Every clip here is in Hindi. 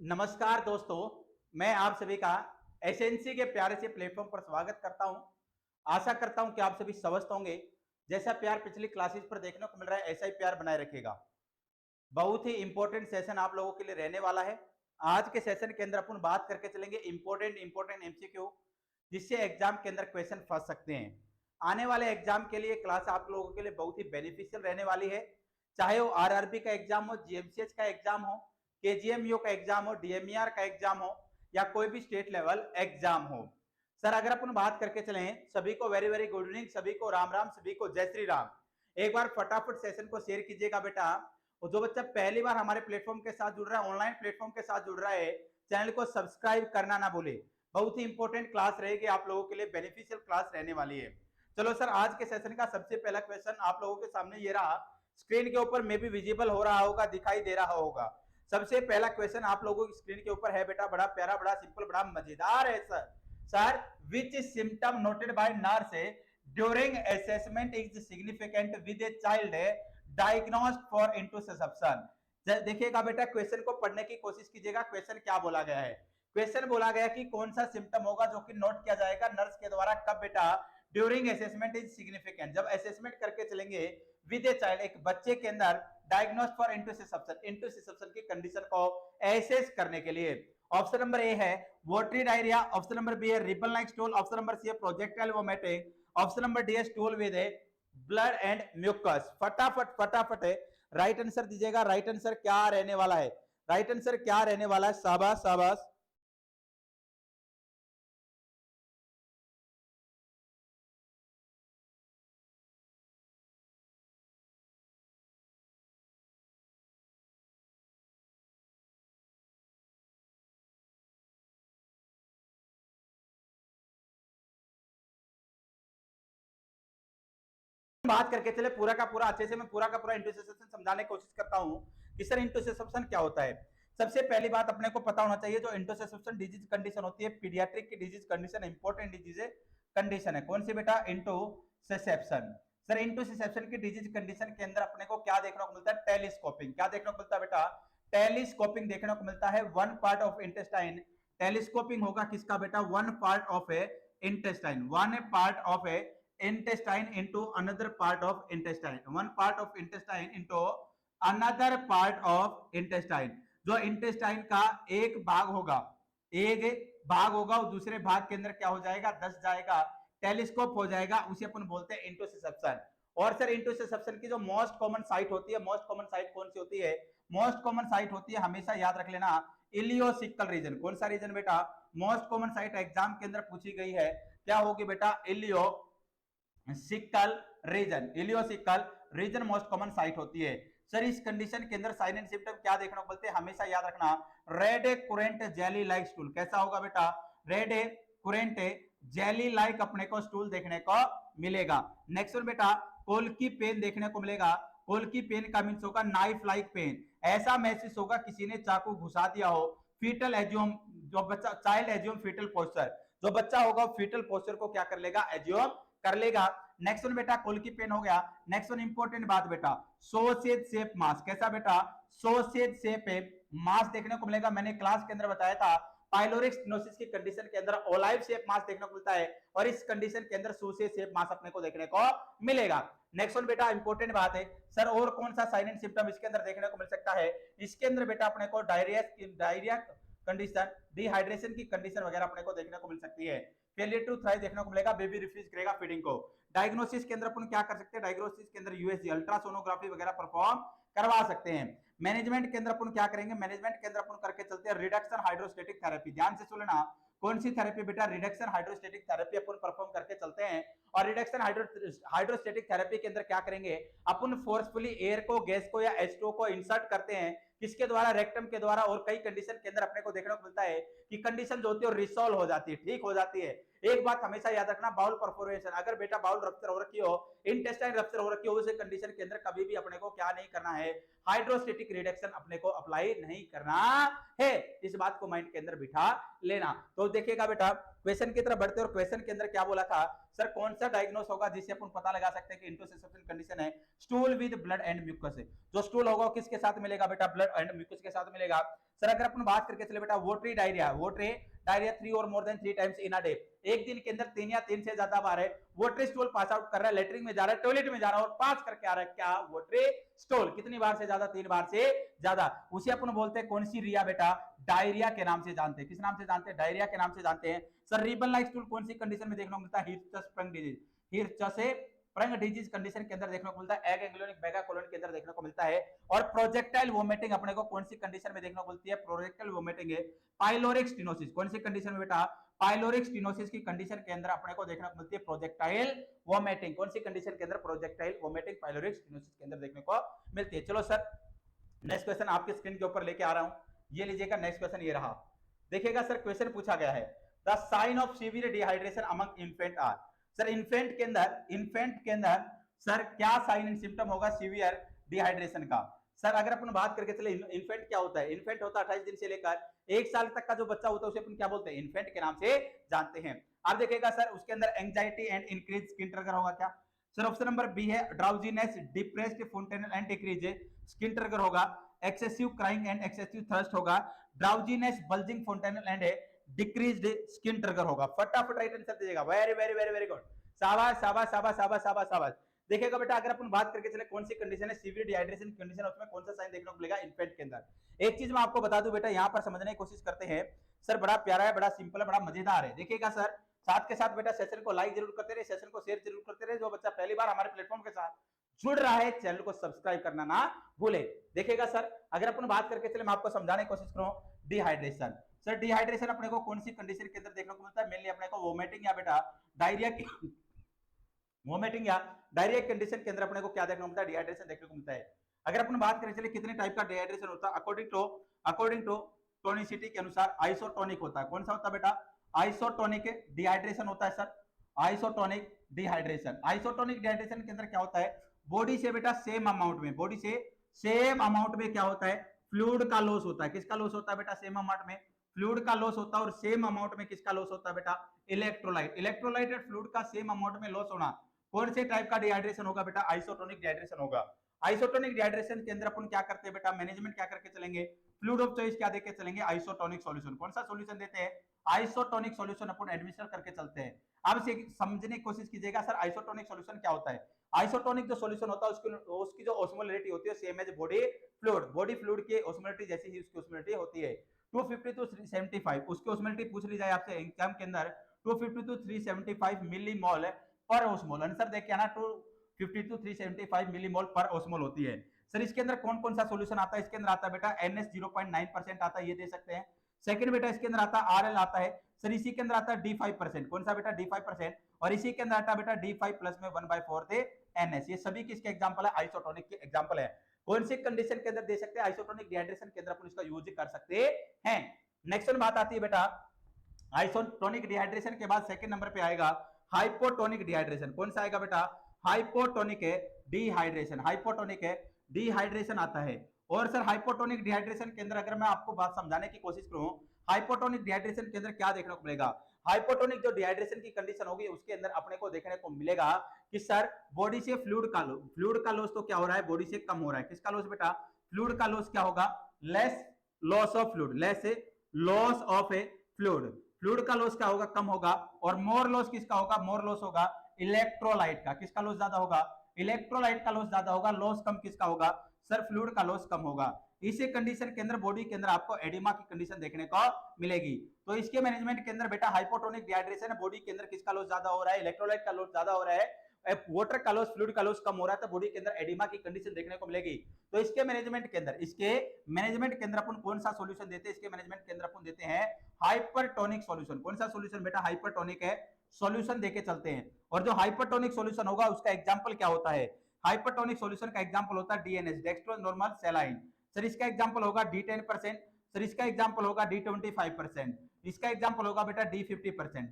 नमस्कार दोस्तों, मैं आप सभी का एसएनसी के प्यारे से प्लेटफॉर्म पर स्वागत करता हूं। आशा करता हूं कि आप सभी स्वस्थ होंगे। जैसा प्यार पिछली क्लासेस पर देखने को मिल रहा है, ऐसा ही प्यार बनाए रखेगा। बहुत ही इंपॉर्टेंट सेशन आप लोगों के लिए रहने वाला है। आज के सेशन के अंदर अपन बात करके चलेंगे इंपॉर्टेंट एमसीक्यू, जिससे एग्जाम के अंदर क्वेश्चन फंस सकते हैं। आने वाले एग्जाम के लिए क्लास आप लोगों के लिए बहुत ही बेनिफिशियल रहने वाली है। चाहे वो आरआरबी का एग्जाम हो, जीएमसीएच का एग्जाम हो, केजीएमयू का एग्जाम हो, डीएमईआर का एग्जाम हो, या कोई भी स्टेट लेवल एग्जाम हो। सर अगर अपन बात करके चलें, सभी को वेरी वेरी गुड इवनिंग, सभी को राम राम, सभी को जय श्री राम। एक बार फटाफट सेशन को शेयर कीजिएगा बेटा। और जो बच्चा पहली बार हमारे प्लेटफॉर्म के साथ जुड़ रहा है, ऑनलाइन प्लेटफॉर्म के साथ जुड़ रहा है, चैनल को सब्सक्राइब करना ना भूले। बहुत ही इंपॉर्टेंट क्लास रहेगी, आप लोगों के लिए बेनिफिशियल क्लास रहने वाली है। चलो सर, आज के सेशन का सबसे पहला क्वेश्चन आप लोगों के सामने ये रहा। स्क्रीन के ऊपर में भी विजिबल हो रहा होगा, दिखाई दे रहा होगा। सबसे पहला क्वेश्चन आप लोगों की स्क्रीन के ऊपर है बेटा, बड़ा प्यारा, बड़ा सिंपल, बड़ा मजेदार है sir. Sir, which symptom noted bye nurse during assessment is significant with a child diagnosed for interception. देखिएगा बेटा, क्वेश्चन को पढ़ने की कोशिश कीजिएगा। क्वेश्चन क्या बोला गया है? क्वेश्चन बोला गया कि कौन सा सिम्टम होगा जो कि नोट किया जाएगा नर्स के द्वारा, कब बेटा? ड्यूरिंग असेसमेंट इज सिग्निफिकेंट, जब असेसमेंट करके चलेंगे विद ए चाइल्ड, एक बच्चे के अंदर डायग्नोस्ड फॉर इंटरसेप्शन की कंडीशन को एसेस करने के लिए। ऑप्शन नंबर ए है watery diarrhoea, option number B है ribbon like stool, option number C है projectile vomiting, option number D है stool with a blood and mucus. फटाफट फटाफट है राइट आंसर दीजिएगा। राइट आंसर क्या रहने वाला है? राइट आंसर क्या रहने वाला है? शाबाश शाबाश। बात करके चले पूरा का पूरा अच्छे से, मैं पूरा का पूरा इंटरसेप्शन समझाने की कोशिश करता हूं कि सर इंटरसेप्शन क्या होता है। सबसे पहली बात अपने को पता होना चाहिए, जो इंटरसेप्शन डिजीज कंडीशन होती है, पीडियाट्रिक की disease condition, important disease condition है। कौन सी बेटा? इंटरसेप्शन। सर इंटरसेप्शन की डिजीज कंडीशन के अंदर अपने को क्या देखने को मिलता है? टेलीस्कोपिंग। क्या देखने को मिलता है बेटा? टेलीस्कोपिंग देखने को मिलता है। One part of intestine, telescoping होगा किसका बेटा? One part of A intestine, one part of A intestine into another part of intestine, one part of intestine into another part of intestine। जो intestine का एक भाग होगा, एक भाग होगा, और दूसरे भाग के अंदर क्या हो जाएगा? दस जाएगा, टेलीस्कोप हो जाएगा, उसे अपन बोलते हैं इंटरसेप्शन। और सर इंटरसेप्शन की जो मोस्ट कॉमन साइट होती है, मोस्ट कॉमन साइट कौन सी होती है? मोस्ट कॉमन साइट होती है, हमेशा याद रख लेना, इलियोसिकल रीजन। कौन सा रीजन बेटा? मोस्ट कॉमन साइट एग्जाम के अंदर पूछी गई है, क्या होगी बेटा? Ileocaecal region, ileocaecal region most common site होती है। सर इस कंडीशन के अंदर साइन एंड सिम्टम क्या देखने को मिलते हैं? हमेशा याद रखना, रेड कुरेंट जेली लाइक स्टूल। कैसा होगा बेटा? रेड कुरेंट जेली लाइक अपने को स्टूल देखने को मिलेगा। नेक्स्ट वन बेटा, कोल्की पेन देखने को मिलेगा। कोल्की पेन का मीन्स होगा नाइफ लाइक पेन। ऐसा महसूस होगा किसी ने चाकू घुसा दिया हो। फीटल एज्यूम, जो बच्चा चाइल्ड एज्यूम फीटल पोस्चर, जो बच्चा होगा फीटल पोस्चर को क्या कर लेगा? एज्यूम कर लेगा। नेक्स्ट वन बेटा, कोल्की पेन हो गया। नेक्स्ट वन इंपॉर्टेंट बात बेटा, सोसेज शेप मास। कैसा बेटा? सोसेज शेप मास देखने को मिलेगा। मैंने क्लास के अंदर बताया था, पाइलोरिक स्टेनोसिस की कंडीशन के अंदर ओलाइव शेप मास देखने को मिलता है, और इस कंडीशन के अंदर सोसेज शेप मास अपने को देखने को मिलेगा। नेक्स्ट वन बेटा, इंपॉर्टेंट बात है सर, और कौन सा साइन एंड सिम्टम इसके अंदर देखने को मिल सकता है? इसके अंदर बेटा अपने को डायरिया कंडीशन, डिहाइड्रेशन की कंडीशन वगैरह अपने को देखने को मिल सकती है। फेलियर टू थ्राइव देखने को मिलेगा, बेबी रिफ्यूज करेगा फीडिंग को। डायग्नोसिस के अंदर अपन क्या कर सकते हैं? डायग्नोसिस के अंदर यूएसजी अल्ट्रासोनोग्राफी वगैरह परफॉर्म करवा सकते हैं। मैनेजमेंट के अंदर अपन क्या करेंगे? मैनेजमेंट के अंदर अपन करके चलते हैं रिडक्शन हाइड्रोस्टेटिक थेरेपी। ध्यान से सुनना, कौन सी थेरेपी बेटा? रिडक्शन हाइड्रोस्टेटिक थेरेपी अपन परफॉर्म करके चलते हैं। और रिडक्शन हाइड्रोस्टेटिक थेरेपी के अंदर क्या करेंगे? अपन फोर्सफुली एयर को, गैस को या H2O को इंसर्ट करते हैं, किसके द्वारा? रेक्टम के द्वारा। और कई कंडीशन के अंदर अपने को देखने को मिलता है कि कंडीशन जो होती है रिसॉल्व हो जाती है, ठीक हो जाती है। एक बात हमेशा याद रखना, बाउल परफोरेशन, अगर बेटा बाउल रप्चर हो रखी हो, इंटेस्टाइन रप्चर हो रखी हो, उस कंडीशन के अंदर कभी भी अपने को क्या नहीं करना है, हाइड्रोस्टेटिक रिडक्शन अपने को अप्लाई नहीं करना है। इस बात को माइंड के अंदर बिठा लेना। तो देखिएगा बेटा क्वेश्चन की तरफ बढ़ते और क्वेश्चन के अंदर क्या बोला था, सर कौन सा डायग्नोस होगा जिससे अपन पता लगा सकते हैं कि इंटरसेप्शन कंडीशन है, stool with blood and mucus. जो स्टूल होगा किसके साथ मिलेगा बेटा, ब्लड एंड म्यूकस के साथ मिलेगा। सर अगर अपन बात करके चले बेटा वोटरी डायरिया, वोटरी डायरिया 3 और more than 3 times in a day, एक दिन के अंदर 3 या 3 से ज्यादा बार है वोटरी स्टूल पास आउट कर रहा है, लेटरिन में जा रहा है, टॉयलेट में जा रहा है और पास करके आ रहा है, क्या वोटरी स्टूल, कितनी बार से ज्यादा, 3 बार से ज्यादा, उसे अपन बोलते हैं कौन सी रिया बेटा, डायरिया के नाम से जानते हैं। किस नाम से जानते हैं, डायरिया के नाम से जानते हैं। सर रिबन लाइक स्टूल कौन सी कंडीशन में देखने को मिलता है, Hirschsprung disease, Hirschsprung disease condition के अंदर देखने को मिलता है, एग एंग्लियोनिक मेगा कोलन के अंदर देखने को मिलता है। और प्रोजेक्टाइल वोमिटिंग अपने को कौन सी कंडीशन में देखने को मिलती है, प्रोजेक्टाइल वोमिटिंग है। पाइलोरिक स्टेनोसिस कौन सी कंडीशन में बेटा, पाइलोरिक स्टेनोसिस की कंडीशन के अंदर अपने को देखने को मिलती है प्रोजेक्टाइल वोमिटिंग, कौन सी कंडीशन के अंदर, प्रोजेक्टाइल वोमिटिंग पाइलोरिक स्टेनोसिस के अंदर देखने को मिलती है। चलो सर नेक्स्ट क्वेश्चन आपके स्क्रीन के ऊपर लेके आ रहा हूं, ये लीजिएगा नेक्स्ट क्वेश्चन ये रहा। देखिएगा सर क्वेश्चन पूछा गया है, the sign of severe dehydration among infant are. Sir infant के अंदर सर क्या साइन एंड सिम्टम होगा सीवियर डिहाइड्रेशन का। सर अगर अपन बात करके चले इन्फेंट क्या होता है, इन्फेंट होता है 28 दिन से लेकर 1 साल तक का जो बच्चा होता है उसे अपन क्या बोलते हैं, इन्फेंट के नाम से जानते हैं। आप देखिएगा सर उसके अंदर anxiety and increase skin turgor होगा क्या, सर ऑप्शन नंबर बी है, drowsiness, depressed, fontanelle and decrease skin turgor होगा, excessive crying and excessive thirst होगा, drowsiness, bulging, fontanelle and decreased skin turgor होगा। फटाफट राइट आंसर दीजिएगा, very very very very good, शाबाश शाबाश शाबाश शाबाश शाबाश शाबाश। देखिएगा बेटा अगर अपन बात करके चले कौन सी कंडीशन है सीवियर डिहाइड्रेशन कंडीशन, उसमें कौन सा साइन देखने को मिलेगा, इन्फेंट के अंदर। एक चीज मैं आपको बता दूं बेटा, यहां पर समझने की कोशिश करते हैं, सर बड़ा प्यारा है, बड़ा सिंपल है, बड़ा मजेदार है। देखिएगा सर साथ के साथ बेटा सेशन को लाइक जरूर करते रहे, सेशन को शेयर जरूर करते रहे। जो बच्चा पहली बार हमारे प्लेटफॉर्म के साथ जुड़ रहा है चैनल को सब्सक्राइब करना ना भूले। देखिएगा सर अगर अपन बात करके चले मैं आपको समझाने की कोशिश करूं, डिहाइड्रेशन। सर डिहाइड्रेशन अपने को कौन सी कंडीशन के अंदर देखने को मिलता है, मेनली अपने को वोमिटिंग या बेटा डायरिया की वोमिटिंग या डायरिया कंडीशन के अंदर अपने को क्या देखने को मिलता है, डिहाइड्रेशन देखने को मिलता है। अगर अपन बात करें चले कितने टाइप का डिहाइड्रेशन होता है, अकॉर्डिंग टू टोनिसिटी के अनुसार आइसोटोनिक होता है। कौन सा होता है बेटा, आइसोटोनिक डिहाइड्रेशन होता है sir, isotonic dehydration. Isotonic dehydration के अंदर क्या होता है, बॉडी से बेटा सेम अमाउंट में, बॉडी से सेम अमाउंट में क्या होता है, फ्लूइड का लॉस होता है। किसका लॉस होता है बेटा, सेम अमाउंट में फ्लूइड का लॉस होता है। और सेम अमाउंट में किसका लॉस होता है बेटा, इलेक्ट्रोलाइट, इलेक्ट्रोलाइटेड फ्लूइड का सेम अमाउंट में लॉस होना। कौन से टाइप का डिहाइड्रेशन होगा बेटा, आइसोटोनिक डिहाइड्रेशन होगा। आइसोटोनिक डिहाइड्रेशन के अंदर अपन क्या करते हैं बेटा, मैनेजमेंट क्या करके चलेंगे, फ्लूइड ऑफ चॉइस क्या देके चलेंगे, आइसोटोनिक सॉल्यूशन। कौन सा सॉल्यूशन देते हैं, आइसोटोनिक सॉल्यूशन अपन एडमिनिस्टर करके चलते हैं। अब इसे समझने की कोशिश कीजिएगा, सर आइसोटोनिक सॉल्यूशन क्या होता है। आइसोटोनिक जो सॉल्यूशन होता है उसकी जो ऑस्मोलरिटी होती है same as body fluid, body fluid की ऑस्मोलरिटी जैसी ही उसकी ऑस्मोलरिटी होती है। 250 to 375 उसकी ऑस्मोलरिटी पूछ ली जाए आपसे एग्जाम के अंदर, 250 to 375 मिलीमोल पर ऑस्मोल। आंसर देखिए ना, 250 to 375 मिलीमोल पर ऑस्मोल होती है। सर इसके अंदर कौन कौन सा सॉल्यूशन आता है, इसके अंदर आता है बेटा NH 0.9% आता है, ये दे सकते हैं। सेकंड बेटा इसके अंदर आता है RL आता है। सर इसी के अंदर आता है D5%, कौन सा बेटा D5%। और इसी के अंदर आता है बेटा D5 प्लस में 1/4 थे NH। ये सभी किसके एग्जांपल है, आइसोटोनिक के एग्जांपल है। कौन सी कंडीशन के अंदर दे सकते हैं, आइसोटोनिक डिहाइड्रेशन के अंदर अपन इसका यूज कर सकते हैं। नेक्स्ट बात आती है बेटा आइसोटोनिक डिहाइड्रेशन के बाद सेकंड नंबर पे आएगा हाइपोटोनिक डिहाइड्रेशन। कौन सा आएगा बेटा, हाइपोटोनिक है डिहाइड्रेशन, हाइपोटोनिक है डिहाइड्रेशन आता है। और सर हाइपोटोनिक डिहाइड्रेशन के अंदर अगर मैं आपको बात समझाने की कोशिश करूं, हाइपोटोनिक डिहाइड्रेशन के अंदर क्या देखने को मिलेगा, हाइपोटोनिक जो डिहाइड्रेशन की कंडीशन होगी उसके अंदर अपने को देखने को मिलेगा कि सर बॉडी से फ्लूइड का लॉस तो क्या हो रहा है, बॉडी से कम हो रहा है। किसका लॉस बेटा, फ्लूइड का लॉस क्या होगा, less loss of fluid, less loss of A fluid, fluid का लॉस क्या होगा, कम होगा। और मोर लॉस किसका होगा, मोर लॉस होगा इलेक्ट्रोलाइट का। किसका लॉस ज्यादा होगा, इलेक्ट्रोलाइट का लॉस ज्यादा होगा। लॉस कम किसका होगा, सर फ्लूइड का लॉस कम होगा। इसी कंडीशन के अंदर बॉडी के अंदर आपको एडिमा की कंडीशन देखने को मिलेगी। तो इसके मैनेजमेंट के अंदर बेटा हाइपोटोनिक डिहाइड्रेशन है, बॉडी के अंदर किसका लॉस ज्यादा हो रहा है, इलेक्ट्रोलाइट का लॉस ज्यादा हो रहा है, वाटर का लॉस, फ्लूइड का लॉस कम हो रहा है, तो बॉडी के अंदर एडिमा की कंडीशन देखने को मिलेगी। तो इसके मैनेजमेंट के अंदर अपन कौन सा सॉल्यूशन देते हैं, इसके मैनेजमेंट के अंदर अपन देते हैं हाइपरटोनिक सॉल्यूशन। कौन सा सॉल्यूशन बेटा, हाइपरटोनिक है सॉल्यूशन देके चलते हैं। और जो हाइपरटोनिक सॉल्यूशन होगा उसका एग्जांपल क्या होता है, हाइपरटोनिक सॉल्यूशन का एग्जांपल होता है DNS, dextro normal saline. Sir इसका एग्जांपल होगा D10%, सर इसका एग्जांपल होगा D25%, इसका एग्जांपल होगा बेटा D50%,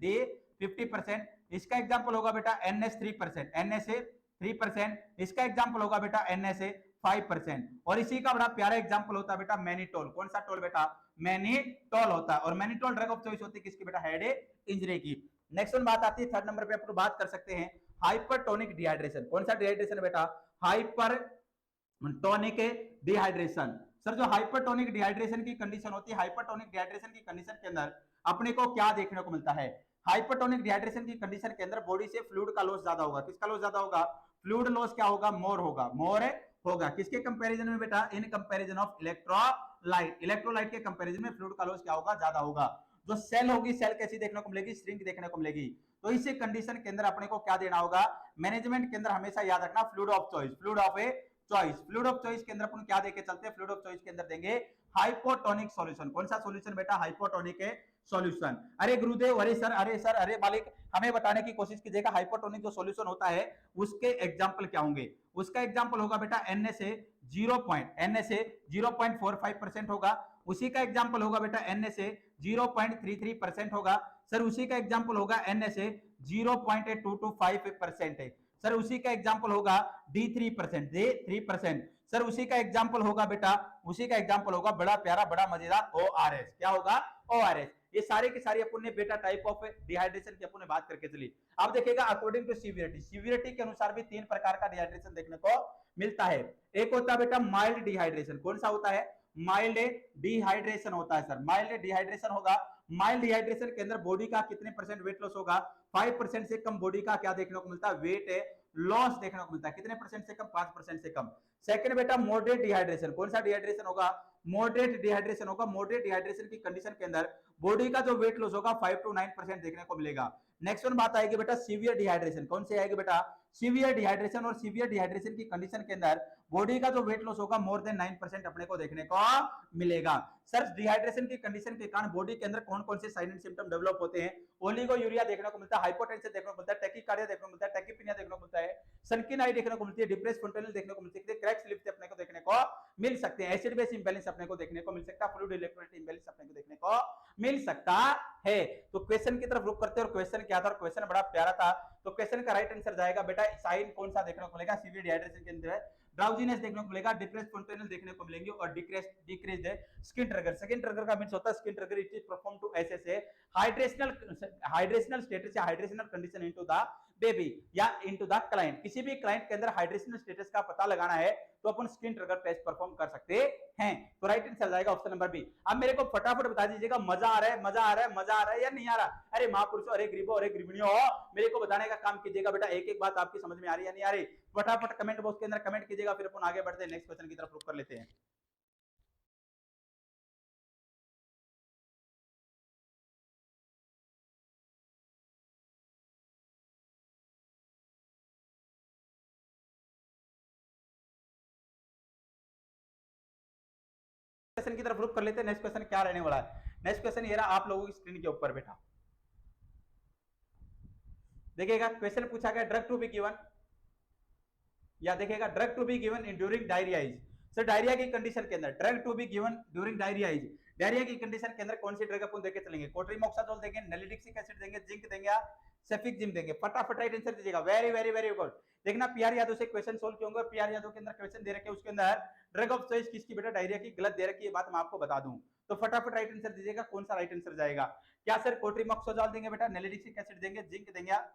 50%। इसका एग्जांपल होगा बेटा NH 3%, NSA 3%। इसका एग्जांपल होगा बेटा NSA 5%। और इसी का बड़ा प्यारा एग्जांपल होता है बेटा मैनिटोल। कौन सा टोल बेटा? मैनिटोल होता है। और मैनिटोल ड्रग ऑफ चॉइस होती है किसकी बेटा? हेड इंजरी की। नेक्स्ट वन बात आती है थर्ड नंबर पे, अपन बात कर सकते हैं हाइपरटोनिक डिहाइड्रेशन। कौन सा डिहाइड्रेशन है बेटा? Hypertonic dehydration. सर जो हाइपरटोनिक डिहाइड्रेशन की कंडीशन होती है, हाइपरटोनिक डिहाइड्रेशन की कंडीशन के अंदर अपने को क्या देखने को मिलता है? हाइपरटोनिक डिहाइड्रेशन की कंडीशन के अंदर बॉडी से फ्लूइड का लॉस ज्यादा होगा। किसका लॉस ज्यादा होगा? फ्लूइड लॉस क्या होगा? मोर होगा, मोर होगा। किसके कंपैरिजन में बेटा? In comparison of electrolyte. Electrolyte के कंपैरिजन में फ्लूइड का लॉस क्या होगा? ज्यादा होगा। जो सेल होगी, सेल कैसी देखने को मिलेगी? श्रिंक देखने को मिलेगी। तो इस कंडीशन के अंदर अपने को क्या देना होगा? मैनेजमेंट के अंदर हमेशा याद रखना fluid of choice, fluid of a choice. Fluid of choice के अंदर अपन क्या देके चलते हैं? फ्लूइड ऑफ चॉइस के अंदर देंगे हाइपोटोनिक सॉल्यूशन। कौन सा सॉल्यूशन बेटा? हाइपोटोनिक है सॉल्यूशन। अरे गुरुदेव, अरे सर, अरे सर, अरे मालिक, हमें बताने की कोशिश कीजिएगा हाइपोटोनिक जो सॉल्यूशन होता है उसके एग्जांपल क्या होंगे? उसका एग्जांपल होगा बेटा NSA 0.45% होगा। उसी का एग्जांपल होगा बेटा NSA 0.33% होगा। सर उसी का एग्जांपल होगा NSA 0.225% है। सर उसी का एग्जांपल होगा D3%। सर उसी का एग्जांपल होगा बेटा, उसी का एग्जांपल होगा बड़ा प्यारा बड़ा मजेदार ORS। क्या होगा? ORS। ये सारे के सारे अपन ने बेटा टाइप ऑफ डिहाइड्रेशन की अपन ने बात करके चली। अब देखिएगा अकॉर्डिंग टू सीवियरिटी, सीवियरिटी के अनुसार भी तीन प्रकार का डिहाइड्रेशन देखने को मिलता है। एक होता है बेटा माइल्ड डिहाइड्रेशन। कौन सा होता है? माइल्ड डिहाइड्रेशन होता है। सर माइल्ड डिहाइड्रेशन होगा। माइल्ड डिहाइड्रेशन के अंदर बॉडी का कितने परसेंट वेट लॉस होगा? 5% से कम बॉडी का क्या देखने को मिलता है? वेट लॉस देखने को मिलता है। कितने परसेंट से कम? 5% से कम। सेकंड बेटा मॉडरेट डिहाइड्रेशन। कौन सा डिहाइड्रेशन होगा? मॉडरेट डिहाइड्रेशन होगा। मॉडरेट डिहाइड्रेशन की कंडीशन के अंदर बॉडी का जो वेट लॉस होगा 5 to 9% देखने को मिलेगा। नेक्स्ट वन बात आएगी बेटा सीवियर डिहाइड्रेशन। कौन सी आएगी बेटा? Severe dehydration. और सीवियर डिहाइड्रेशन की कंडीशन के अंदर बॉडी का जो वेट लॉस होगा मोर देन 9% अपने को देखने को मिलेगा। सर डिहाइड्रेशन की कंडीशन के कारण बॉडी के अंदर कौन कौन से साइन एंड सिम्टम डेवलप होते हैं? ओलिगोयूरिया देखने को मिलता है, हाइपोटेंशन देखने को मिलता है, टैकीकार्डिया देखने को मिलता है, टैकीपीनिया देखने को मिलता है, सनकिन आई देखने को मिलती है, डिप्रेस फोंटेनल देखने को मिलती है, क्रैक स्लिप अपने को देखने को मिल सकते हैं, एसिड बेस इंबैलेंस अपने को देखने को मिल सकता है, फ्लूइड इलेक्ट्रोलाइट इंबैलेंस अपने को देखने को मिल सकता है। तो क्वेश्चन की तरफ रुक करते हैं। और क्वेश्चन क्या था? और क्वेश्चन बड़ा प्यारा था। तो क्वेश्चन का राइट आंसर जाएगा बेटा साइन कौन सा देखने को मिलेगा? सीवियर डिहाइड्रेशन के अंदर ड्राउजीनेस देखने को मिलेगा, डिप्रेस फोंटेनल देखने को मिलेंगे और decrease skin turgor. Skin turgor का मींस होता है skin turgor it is perform to assess a hydrational status या hydrational condition into the baby या इनटू द क्लाइंट। किसी भी क्लाइंट के अंदर हाइड्रेशनल स्टेटस का पता लगाना है तो अपन स्किन ट्रिगर टेस्ट परफॉर्म कर सकते हैं। तो राइट आंसर जाएगा ऑप्शन नंबर बी। अब मेरे को फटाफट बता दीजिएगा मजा आ रहा है, मजा आ रहा है, मजा आ रहा है या नहीं आ रहा? अरे महापुरुषों, अरे गरीबों, अरे गृहिणियों, मेरे को बताने का काम कीजिएगा बेटा। एक एक बात आपकी समझ में आ रही है या नहीं आ रही? फटाफट कमेंट बॉक्स के अंदर कमेंट कीजिएगा, फिर अपन आगे बढ़ते हैं, नेक्स्ट क्वेश्चन की तरफ रुक कर लेते हैं। क्वेश्चन की तरफ रुक कर लेते हैं। नेक्स्ट क्वेश्चन क्या रहने वाला है? नेक्स्ट क्वेश्चन ये रहा आप लोगों की स्क्रीन के ऊपर बेटा। देखिएगा क्वेश्चन पूछा गया ड्रग टू बी गिवन, या देखिएगा drug to be given in during diarrhoea is. Sir diarrhoea की कंडीशन के अंदर drug to be given during diarrhoea is, diarrhoea की कंडीशन के अंदर कौन सी ड्रग अपन देके चलेंगे? कोट्रिमोक्साजोल देंगे, नैलिडिक्सिक एसिड देंगे, जिंक देंगे या सेफिक्जिम देंगे? फटाफट राइट आंसर दीजिएगा। Very very very good. देखना पीआर यादव से क्वेश्चन सोल्व किए होंगे। पीआर यादव के अंदर क्वेश्चन दे रखे हैं, उसके अंदर ड्रग ऑफ चॉइस किसकी बेटा? डायरिया की। गलत दे रखी है बात मैं आपको बता दूं। तो फटाफट राइट आंसर दीजिएगा, कौन सा राइट आंसर जाएगा? क्या सर कोट्रिमोक्साजोल देंगे बेटा, नैलिडिक्सिक एसिड देंगे, जिंक देंगे या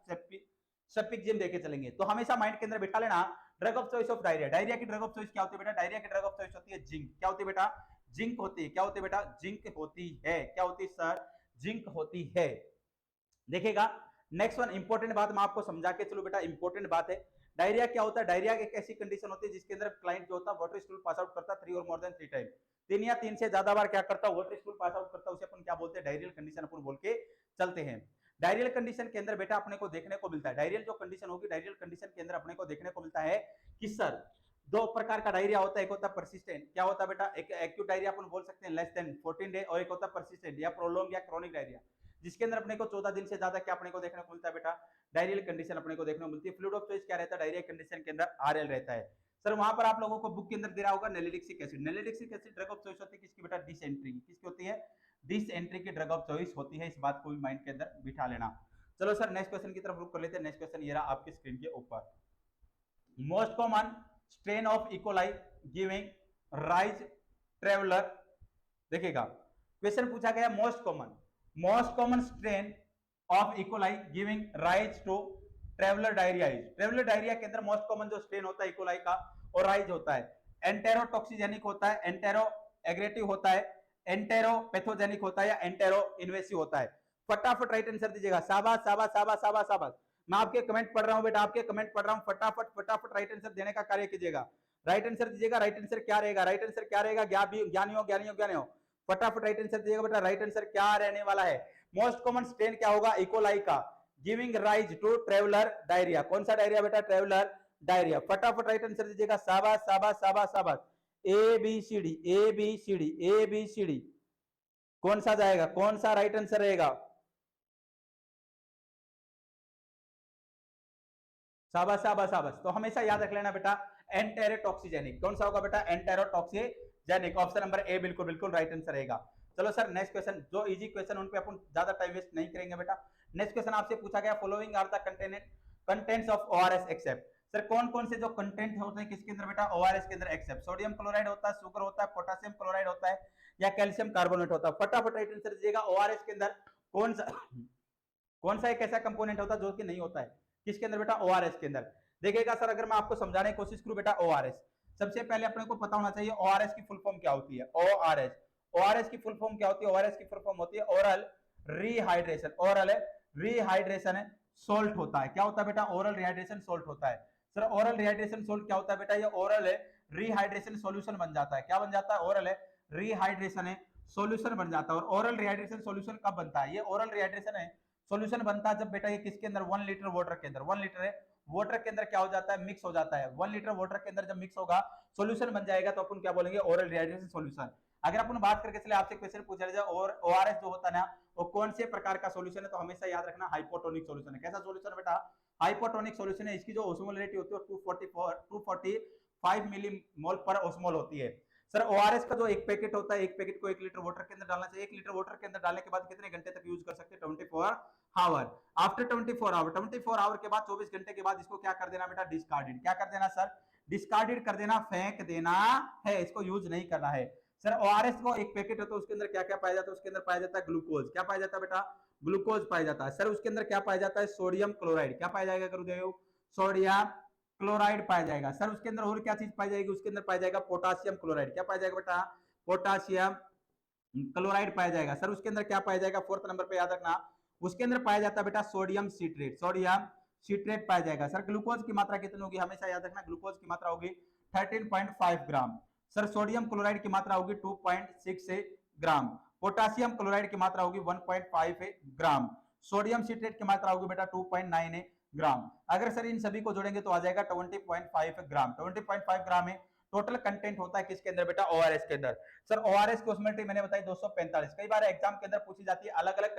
सेफिक्जिम देके चलेंगे? तो हमेशा माइंड के अंदर बिठा लेना drug of choice of diarrhoea. Diarrhoea की ड्रग ऑफ चॉइस क्या होती है बेटा? डायरिया की ड्रग ऑफ चॉइस होती है जिंक। क्या होती है बेटा? जिंक होती है। क्या होती है बेटा? जिंक होती है। क्या होती है सर? जिंक होती है। देखिएगा नेक्स्ट वन इंपॉर्टेंट बात मैं आपको समझा के चलो बेटा, इंपॉर्टेंट बात है। डायरिया क्या होता है? डायरिया एक ऐसी कंडीशन होती है जिसके अंदर क्लाइंट जो होता है वाटर स्टूल पास आउट करता है 3 और मोर देन 3 टाइम। 3 या 3 से ज्यादा बार क्या करता है? वाटर स्टूल पास आउट करता है। उसे अपन क्या बोलते हैं? डायरियल कंडीशन अपन बोल के चलते हैं। डायरियल कंडीशन के अंदर बेटा अपने को देखने को मिलता है, डायरियल जो कंडीशन होगी, डायरियल कंडीशन के अंदर अपने को देखने को मिलता है कि सर दो प्रकार का डायरिया होता है। एक होता है परसिस्टेंट। क्या होता है बेटा? एक एक्यूट डायरिया अपन बोल सकते हैं लेस देन 14 डे, और एक होता है परसिस्टेंट या प्रोलॉन्ग या क्रॉनिक डायरिया, जिसके अंदर अपने को 14 दिन से ज्यादा क्या अपने को देखने को मिलता है बेटा? डायरियल कंडीशन अपने को देखने को मिलती है। फ्लूइड ऑफ चॉइस क्या रहता है? डायरिया कंडीशन के अंदर आरएल रहता है। सर वहां पर आप लोगों को बुक के अंदर दे रहा होगा nalidixic acid. Nalidixic acid drug of choice होती है किसकी बेटा? डिसेंट्री की। किसकी होती है? डिसेंट्री की ड्रग ऑफ चॉइस होती है। इस बात को भी माइंड के अंदर बिठा लेना। चलो सर नेक्स्ट क्वेश्चन की तरफ रुक कर लेते हैं। नेक्स्ट क्वेश्चन ये रहा आपकी स्क्रीन के ऊपर। Most common strain of E coli giving rise traveller, देखिएगा क्वेश्चन पूछा गया most common strain of E coli giving rise to traveller diarrhoea is. Traveller diarrhoea के अंदर मोस्ट कॉमन जो स्ट्रेन होता है इकोलाई का और राइज होता है, एंटेरोटॉक्सिजेनिक होता है, एंटेरो एग्रेटिव होता है, एंटेरो पैथोजेनिक होता है या एंटेरो इन्वेसिव होता है। फटाफट राइट आंसर दीजिएगा। शाबाश शाबाश शाबाश शाबाश शाबाश। मैं आपके कमेंट पढ़ रहा हूं बेटा, आपके कमेंट पढ़ रहा हूं। फटाफट फटाफट राइट आंसर देने का कार्य कीजिएगा। राइट आंसर दीजिएगा। राइट आंसर क्या रहेगा? राइट आंसर क्या रहेगा? ज्ञानियों फटाफट राइट आंसर दीजिएगा बेटा। राइट आंसर क्या रहने वाला है? मोस्ट कॉमन स्ट्रेन क्या होगा? इकोलाई का, giving rise to traveller diarrhoea. कौन सा डायरिया बेटा? Traveller diarrhoea. फटाफट राइट आंसर दीजिएगा। शाबाश शाबाश शाबाश शाबाश। A B C D A B C D A B C D, कौन सा जाएगा? कौन सा राइट आंसर रहेगा? शाबाश शाबाश शाबाश। तो हमेशा याद रख लेना बेटा एंटेरोटॉक्सिजेनिक। कौन सा होगा बेटा? एंटेरोटॉक्सिजेनिक। ऑप्शन नंबर ए बिल्कुल बिल्कुल राइट आंसर रहेगा। चलो सर नेक्स्ट क्वेश्चन, जो इजी क्वेश्चन उन पे अपन ज्यादा टाइम वेस्ट नहीं करेंगे बेटा। नेक्स्ट क्वेश्चन आपसे पूछा गया following are the contents of ORS except. Sir कौन कौन से जो कंटेंट होते हैं किसके अंदर बेटा? ओआरएस के अंदर एक्सेप्ट सोडियम क्लोराइड होता है, शुगर होता है, पोटेशियम क्लोराइड होता है या कैल्शियम कार्बोनेट होता है। फटाफट राइट आंसर दीजिएगा। ओआरएस के अंदर कौन सा एक ऐसा कंपोनेंट होता है जो कि नहीं होता है? किसके अंदर बेटा? ओआरएस के अंदर। देखिएगा सर अगर मैं आपको समझाने की कोशिश करूं बेटा, ओआरएस सबसे पहले अपने को पता होना चाहिए ओआरएस की फुल फॉर्म क्या होती है। ओआरएस की फुल फॉर्म क्या होती है? ओआरएस की फुल फॉर्म होती है oral rehydration. Oral rehydration salt होता है। क्या होता है बेटा? ओरल रिहाइड्रेशन सोल्ट होता है। सर ओरल रिहाइड्रेशन सोल्ट क्या होता है बेटा? ये ओरल रिहाइड्रेशन सॉल्यूशन बन जाता है। क्या बन जाता है? ओरल रिहाइड्रेशन सॉल्यूशन बन जाता है। और ओरल रिहाइड्रेशन सॉल्यूशन कब बनता है? ये ओरल रिहाइड्रेशन है सॉल्यूशन बनता है जब बेटा ये किसके अंदर? 1 लीटर वाटर के अंदर। 1 लीटर वाटर के अंदर क्या हो जाता है? मिक्स हो जाता है। 1 लीटर वाटर के अंदर जब मिक्स होगा सॉल्यूशन बन जाएगा तो अपन क्या बोलेंगे? Oral rehydration solution. अगर अपन बात करके चले आपसे क्वेश्चन पूछा जाए और ओआरएस जो होता है ना वो कौन से प्रकार का सॉल्यूशन है, तो हमेशा याद रखना हाइपोटोनिक सॉल्यूशन है। कैसा सॉल्यूशन है बेटा? हाइपोटोनिक सॉल्यूशन है। इसकी जो ओस्मोलरिटी होती है 245 मिलीमोल पर ओस्मोल होती है। सर ओआरएस का जो एक पैकेट होता है, एक पैकेट को 1 लीटर वाटर के अंदर डालना चाहिए। 1 लीटर वाटर के अंदर डालने के बाद कितने घंटे तक यूज कर सकते हैं? 24 आवर। आफ्टर 24 आवर के बाद 24 घंटे के बाद इसको क्या कर देना बेटा? डिस्कार्डेड। क्या कर देना सर? डिस्कार्डेड कर देना, फेंक देना है, इसको यूज नहीं करना है। सर ओआरएस को एक पैकेट होता है उसके अंदर क्या क्या पाया जाता है? उसके अंदर पाया जाता है ग्लूकोज। क्या पाया जाता है बेटा? ग्लूकोज पाया जाता है। सर उसके अंदर क्या पाया जाता है? Sodium chloride. क्या पाया जाएगा गुरुदेव? सोडियम क्लोराइड पाया जाएगा। सर उसके अंदर और क्या चीज पाई जाएगी? उसके अंदर पाया जाएगा पोटासियम क्लोराइड। क्या पाया जाएगा बेटा? पोटासियम क्लोराइड पाया जाएगा। सर उसके अंदर क्या पाया जाएगा? फोर्थ नंबर पे याद रखना, उसके अंदर पाया जाता है बेटा सोडियम सिट्रेट। सोडियम सिट्रेट पाया जाएगा। सर ग्लूकोज की मात्रा कितनी होगी? हमेशा याद रखना ग्लूकोज की मात्रा होगी 13.5 ग्राम। सर सोडियम क्लोराइड की मात्रा होगी 2.6 ग्राम। पोटासियम क्लोराइड की मात्रा होगी 1.5 ग्राम। सोडियम सिट्रेट की मात्रा होगी बेटा 2.9 ग्राम। अगर सर इन सभी को जोड़ेंगे तो आ जाएगा 20.5 ग्राम। 20.5 ग्राम में टोटल कंटेंट होता है किसके अंदर बेटा? ओआरएस के अंदर। सर ओआरएस की ओस्मोलरिटी मैंने बताई 245। कई बार एग्जाम के अंदर पूछी जाती है अलग अलग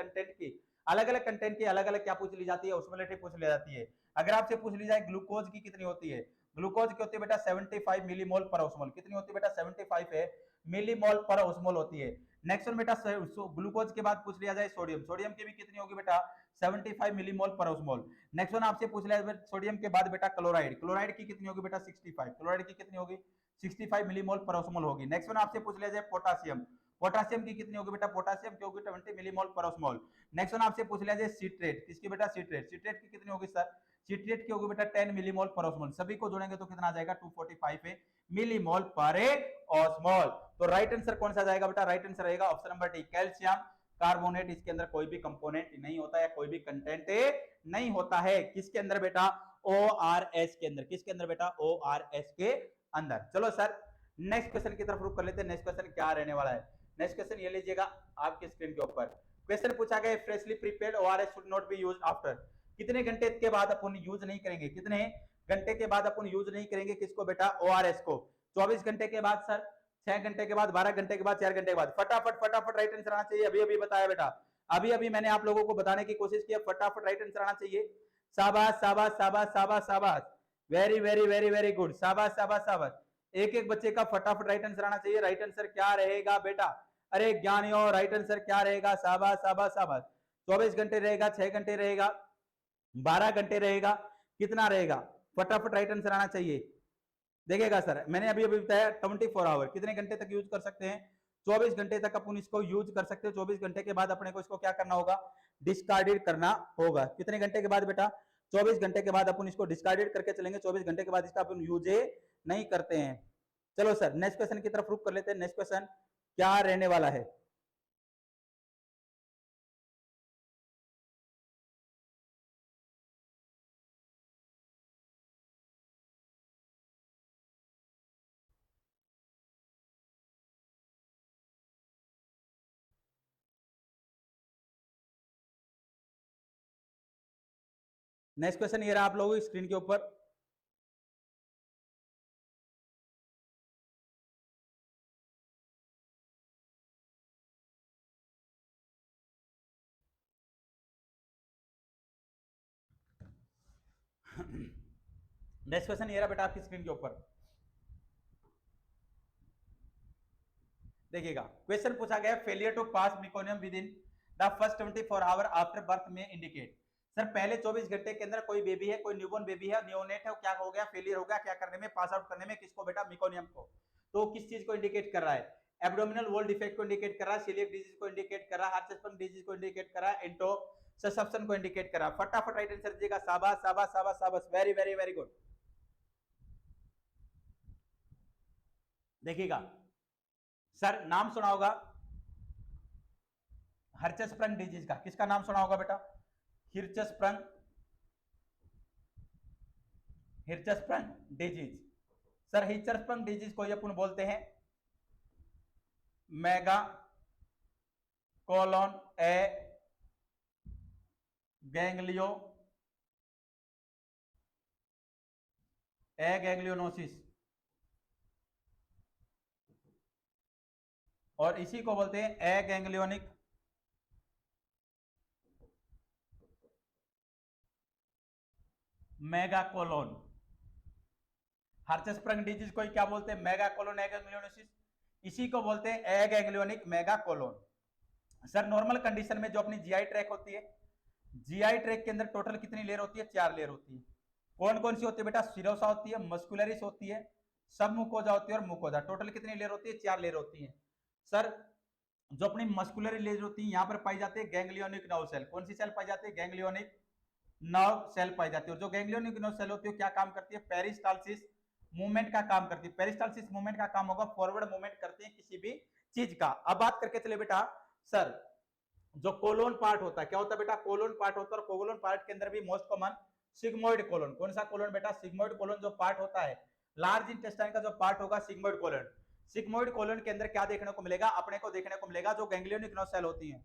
कंटेंट की अलग अलग क्या पूछ ली जाती है? ओस्मोलरिटी पूछ ली जाती है। अगर आपसे पूछ ली जाए ग्लूकोज की कितनी होती है? ग्लूकोज की होती है बेटा 75 मिलीमोल पर ओस्मोल। कितनी होती है बेटा? 75 है मिलीमोल पर ओस्मोल होती है। नेक्स्ट वन बेटा ग्लूकोज के बाद पूछ लिया जाए सोडियम। सोडियम की भी कितनी होगी बेटा? 75 मिलीमोल पर ओस्मोल। नेक्स्ट वन आपसे पूछ लिया जाए सोडियम के बाद बेटा क्लोराइड। क्लोराइड की कितनी होगी बेटा? 65। क्लोराइड की कितनी होगी? 65 मिलीमोल पर ओस्मोल होगी। नेक्स्ट वन आपसे पूछ लिया जाए पोटासियम। पोटासियम की कितनी होगी बेटा? पोटासियम की होगी 20 मिलीमोल पर ओस्मोल। नेक्स्ट वन आपसे पूछ लिया जाए सिट्रेट। किसकी बेटा? सिट्रेट। सिट्रेट की कितनी होगी सर? सिट्रेट की होगी बेटा 10 मिलीमोल पर ओस्मोल। सभी को जोड़ेंगे तो कितना आ जाएगा? 245 मिलीमोल पर ओस्मोल। तो राइट आंसर कौन सा जाएगा बेटा? राइट आंसर रहेगा option number D, calcium carbonate. इसके अंदर कोई भी कंपोनेंट नहीं होता है, कोई भी कंटेंट नहीं होता है। किसके अंदर बेटा? ओआरएस के अंदर। किसके अंदर बेटा? ओआरएस के अंदर। चलो सर नेक्स्ट क्वेश्चन की तरफ रुक कर लेते हैं। नेक्स्ट क्वेश्चन क्या रहने वाला है? नेक्स्ट क्वेश्चन ये लीजिएगा आपकी स्क्रीन के ऊपर। क्वेश्चन पूछा गया freshly prepared ORS should not be used after. कितने घंटे के बाद अपन यूज नहीं करेंगे? कितने घंटे के बाद अपन यूज नहीं करेंगे किसको बेटा? ओआरएस को। 24 घंटे के बाद सर, 6 घंटे के बाद, 12 घंटे के बाद, 4 घंटे के बाद। फटाफट फटाफट राइट आंसर आना चाहिए। अभी अभी बताया बेटा, अभी अभी मैंने आप लोगों को बताने की कोशिश की। फटाफट राइट आंसर आना चाहिए। शाबाश शाबाश शाबाश शाबाश शाबाश, very very very very good, शाबाश शाबाश शाबाश। एक एक बच्चे का फटाफट राइट आंसर आना चाहिए। राइट आंसर क्या रहेगा बेटा? अरे ज्ञानियों राइट आंसर क्या रहेगा? शाबाश शाबाश शाबाश। 24 घंटे रहेगा, 6 घंटे रहेगा, 12 घंटे रहेगा, कितना रहेगा, फटाफट राइट आंसर आना चाहिए। देखिएगा सर, मैंने अभी अभी बताया 24 आवर, कितने घंटे तक यूज कर सकते हैं, 24 घंटे तक अपन इसको यूज कर सकते हैं। 24 घंटे के बाद अपने को इसको क्या करना होगा, डिस्कार्डेड करना होगा। कितने घंटे के बाद बेटा, 24 घंटे के बाद अपन इसको डिस्कार्डेड करके चलेंगे। 24 घंटे के बाद इसका अपन यूज नहीं करते हैं। चलो सर नेक्स्ट क्वेश्चन की तरफ रुक कर लेते हैं। नेक्स्ट क्वेश्चन क्या रहने वाला है, नेक्स्ट क्वेश्चन ये रहा आप लोगों की स्क्रीन के ऊपर। नेक्स्ट क्वेश्चन ये रहा बेटा आपकी स्क्रीन के ऊपर। देखिएगा क्वेश्चन पूछा गया, failure to pass meconium within the first 24 hour after birth में इंडिकेट। सर पहले 24 घंटे के अंदर कोई बेबी है, कोई न्यूबॉर्न बेबी है, नियोनेट है, क्या हो गया, फेलियर हो गया, क्या करने में, पास आउट करने में, किसको बेटा, मेकोनियम को। तो किस चीज को इंडिकेट कर रहा है, एब्डोमिनल वॉल डिफेक्ट को इंडिकेट कर रहा है, सीलियक डिजीज को इंडिकेट कर रहा है, हार्ट सस्पेंशन डिजीज को इंडिकेट कर रहा है, इंटोससेप्शन को इंडिकेट कर रहा है। फटाफट राइट आंसर दीजिएगा, शाबाश शाबाश शाबाश शाबाश, वेरी वेरी वेरी गुड। देखिएगा सर नाम सुना होगा हर्चस्प्रंग डिजीज का, किसका नाम सुना होगा बेटा, हिरचस्प्रंग, हिरचस्प्रंग डिजीज। सर हिरचस्प्रंग डिजीज को अपन बोलते हैं मेगा कोलोन ए गैंग्लियो गैंग्लियोनोसिस, और इसी को बोलते हैं ए गैंग्लियोनिक मेगाकोलोन। हर्चस्प्रंग डिजीज को क्या बोलते हैं, मेगाकोलोन एगैंग्लियोनिसिस, इसी को बोलते हैं एगैंग्लियोनिक मेगाकोलोन। सर नॉर्मल कंडीशन में जो अपनी जीआई ट्रैक होती है, जीआई ट्रैक के अंदर टोटल कितनी लेयर होती है, 4 लेयर होती है। कौन कौन सी होती है बेटा, सिरोसा होती है, मस्कुलरिस होती है, सब मुकोजा होती है और मुकोजा। टोटल कितनी लेयर होती है, 4 लेयर होती है। सर जो अपनी मस्कुलर लेयर होती है यहाँ पर पाई जाती है गैंग्लियोनिक नर्व सेल। कौन सी सेल पाई जाती है, गैंग्लियोनिक नर्व सेल पाई जाती है। और जो गैंग्लियोनिक नर्व सेल होती है क्या काम करती है, पेरिस्टालसिस मूवमेंट का काम करती है। पेरिस्टालसिस मूवमेंट का काम होगा, फॉरवर्ड मूवमेंट करती है किसी भी चीज का। अब बात करके चले बेटा, सर जो कोलोन पार्ट होता है क्या होता है बेटा, कोलोन पार्ट होता है। और कोलोन पार्ट के अंदर भी मोस्ट कॉमन सिग्मोइड कोलोन। कौन सा कोलोन बेटा, सिग्मोइड कोलोन जो पार्ट होता है, लार्ज इंटेस्टाइन का जो पार्ट होगा सिग्मोइड कोलोन। सिग्मोइड कोलोन के अंदर क्या देखने को मिलेगा, अपने को देखने को मिलेगा जो गैंग्लियोनिक नर्व सेल होती हैं।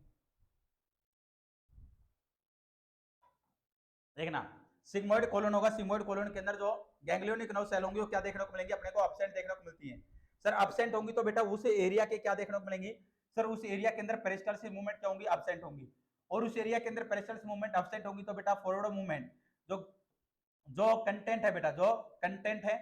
देखना सिग्मोइड कोलोन होगा, सिग्मोइड कोलोन के अंदर जो गैंग्लियोनिक नर्व सेल होंगी वो क्या देखने को मिलेंगी, अपने को एब्सेंट देखने को मिलती है। सर एब्सेंट होंगी तो बेटा उस एरिया के क्या देखने को मिलेंगी, सर उस एरिया के अंदर पेरिस्टालसिस मूवमेंट क्या होंगी, एब्सेंट होंगी। और उस एरिया के अंदर पेरिस्टालसिस मूवमेंट एब्सेंट होंगी तो बेटा फॉरवर्ड मूवमेंट जो जो कंटेंट है बेटा, जो कंटेंट है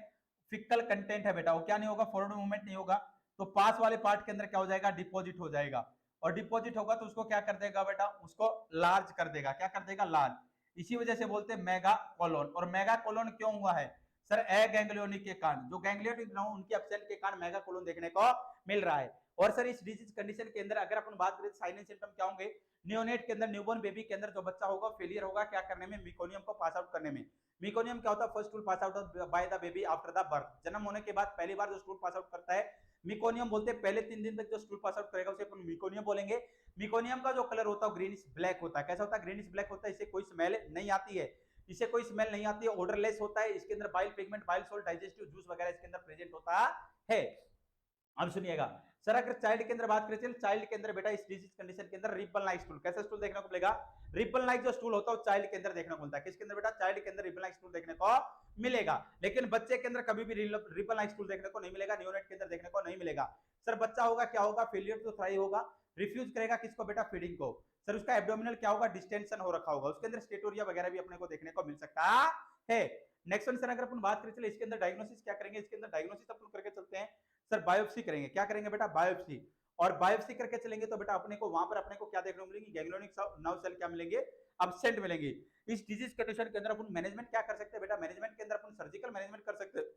फिकल कंटेंट है बेटा, वो क्या नहीं होगा, फॉरवर्ड मूवमेंट नहीं होगा। तो पास वाले पार्ट के अंदर क्या हो जाएगा, डिपॉजिट हो जाएगा। और डिपॉजिट होगा तो उसको क्या कर देगा बेटा, उसको लार्ज कर देगा। क्या कर देगा, लार्ज। इसी वजह से बोलते हैं मेगा कोलोन। और मेगा कोलोन क्यों हुआ है सर, ए गैंग्लियोनिक के कारण, जो गैंग्लियोनिक उनकी एब्सेंट के कारण मेगा कोलोन देखने को मिल रहा है। और सर इस डिजीज कंडीशन के अंदर अगर अपन बात करें साइन एंड सिम्टम क्या होंगे, नियोनेट के अंदर, न्यूबॉर्न बेबी के अंदर जो बच्चा होगा फेलियर होगा क्या करने में, मेकोनियम को पास आउट करने में। मेकोनियम क्या होता है, first stool pass out by the baby after the birth. जन्म होने के बाद पहली बार जो स्टूल पास आउट करता है मेकोनियम बोलते हैं। पहले 3 दिन तक जो स्टूल पास आउट करेगा उसे अपन मेकोनियम बोलेंगे। मेकोनियम का जो कलर होता है ग्रीनिश ब्लैक होता है। कैसा होता है, ग्रीनिश ब्लैक होता है। इसे कोई स्मेल नहीं आती है, इसे कोई स्मेल नहीं आती है, ऑर्डरलेस होता है। इसके अंदर bile pigment, bile salt, digestive juice वगैरह इसके अंदर प्रेजेंट होता है। अब सुनिएगा सर, अगर चाइल्ड के अंदर बात करें, चाइल्ड के अंदर बेटा इस डिजीज कंडीशन के अंदर रिबन लाइक स्टूल, कैसा स्टूल देखने को मिलेगा, रिबन लाइक जो स्टूल होता है चाइल्ड के अंदर देखने को मिलता है। किसके अंदर बेटा, चाइल्ड के अंदर रिबन लाइक स्टूल देखने को मिलेगा। लेकिन बच्चे के अंदर कभी भी रिबन लाइक स्टूल देखने को नहीं मिलेगा, नियोनेट के अंदर देखने को नहीं मिलेगा। सर बच्चा होगा क्या होगा, फेलियर टू थ्राइव होगा, रिफ्यूज करेगा किसको बेटा, फीडिंग को। सर उसका एब्डोमिनल क्या होगा, डिस्टेंशन हो रखा होगा, उसके अंदर स्टेटोरिया वगैरह भी अपने को देखने को मिल सकता है। नेक्स्ट वन सर, अगर अपन बात करें चले इसके अंदर डायग्नोसिस क्या करेंगे, इसके अंदर डायग्नोसिस अपन करके चलते हैं सर, बायोप्सी करेंगे। क्या करेंगे बेटा, बायोप्सी। और बायोप्सी करके चलेंगे तो बेटा अपने को वहां पर अपने को क्या देखने को मिलेंगे, गैंग्लियोनिक नर्व सेल क्या मिलेंगे, एब्सेंट मिलेंगे। इस डिजीज कंडीशन के अंदर अपन मैनेजमेंट क्या कर सकते हैं बेटा, मैनेजमेंट के अंदर अपन सर्जिकल मैनेजमेंट कर सकते हैं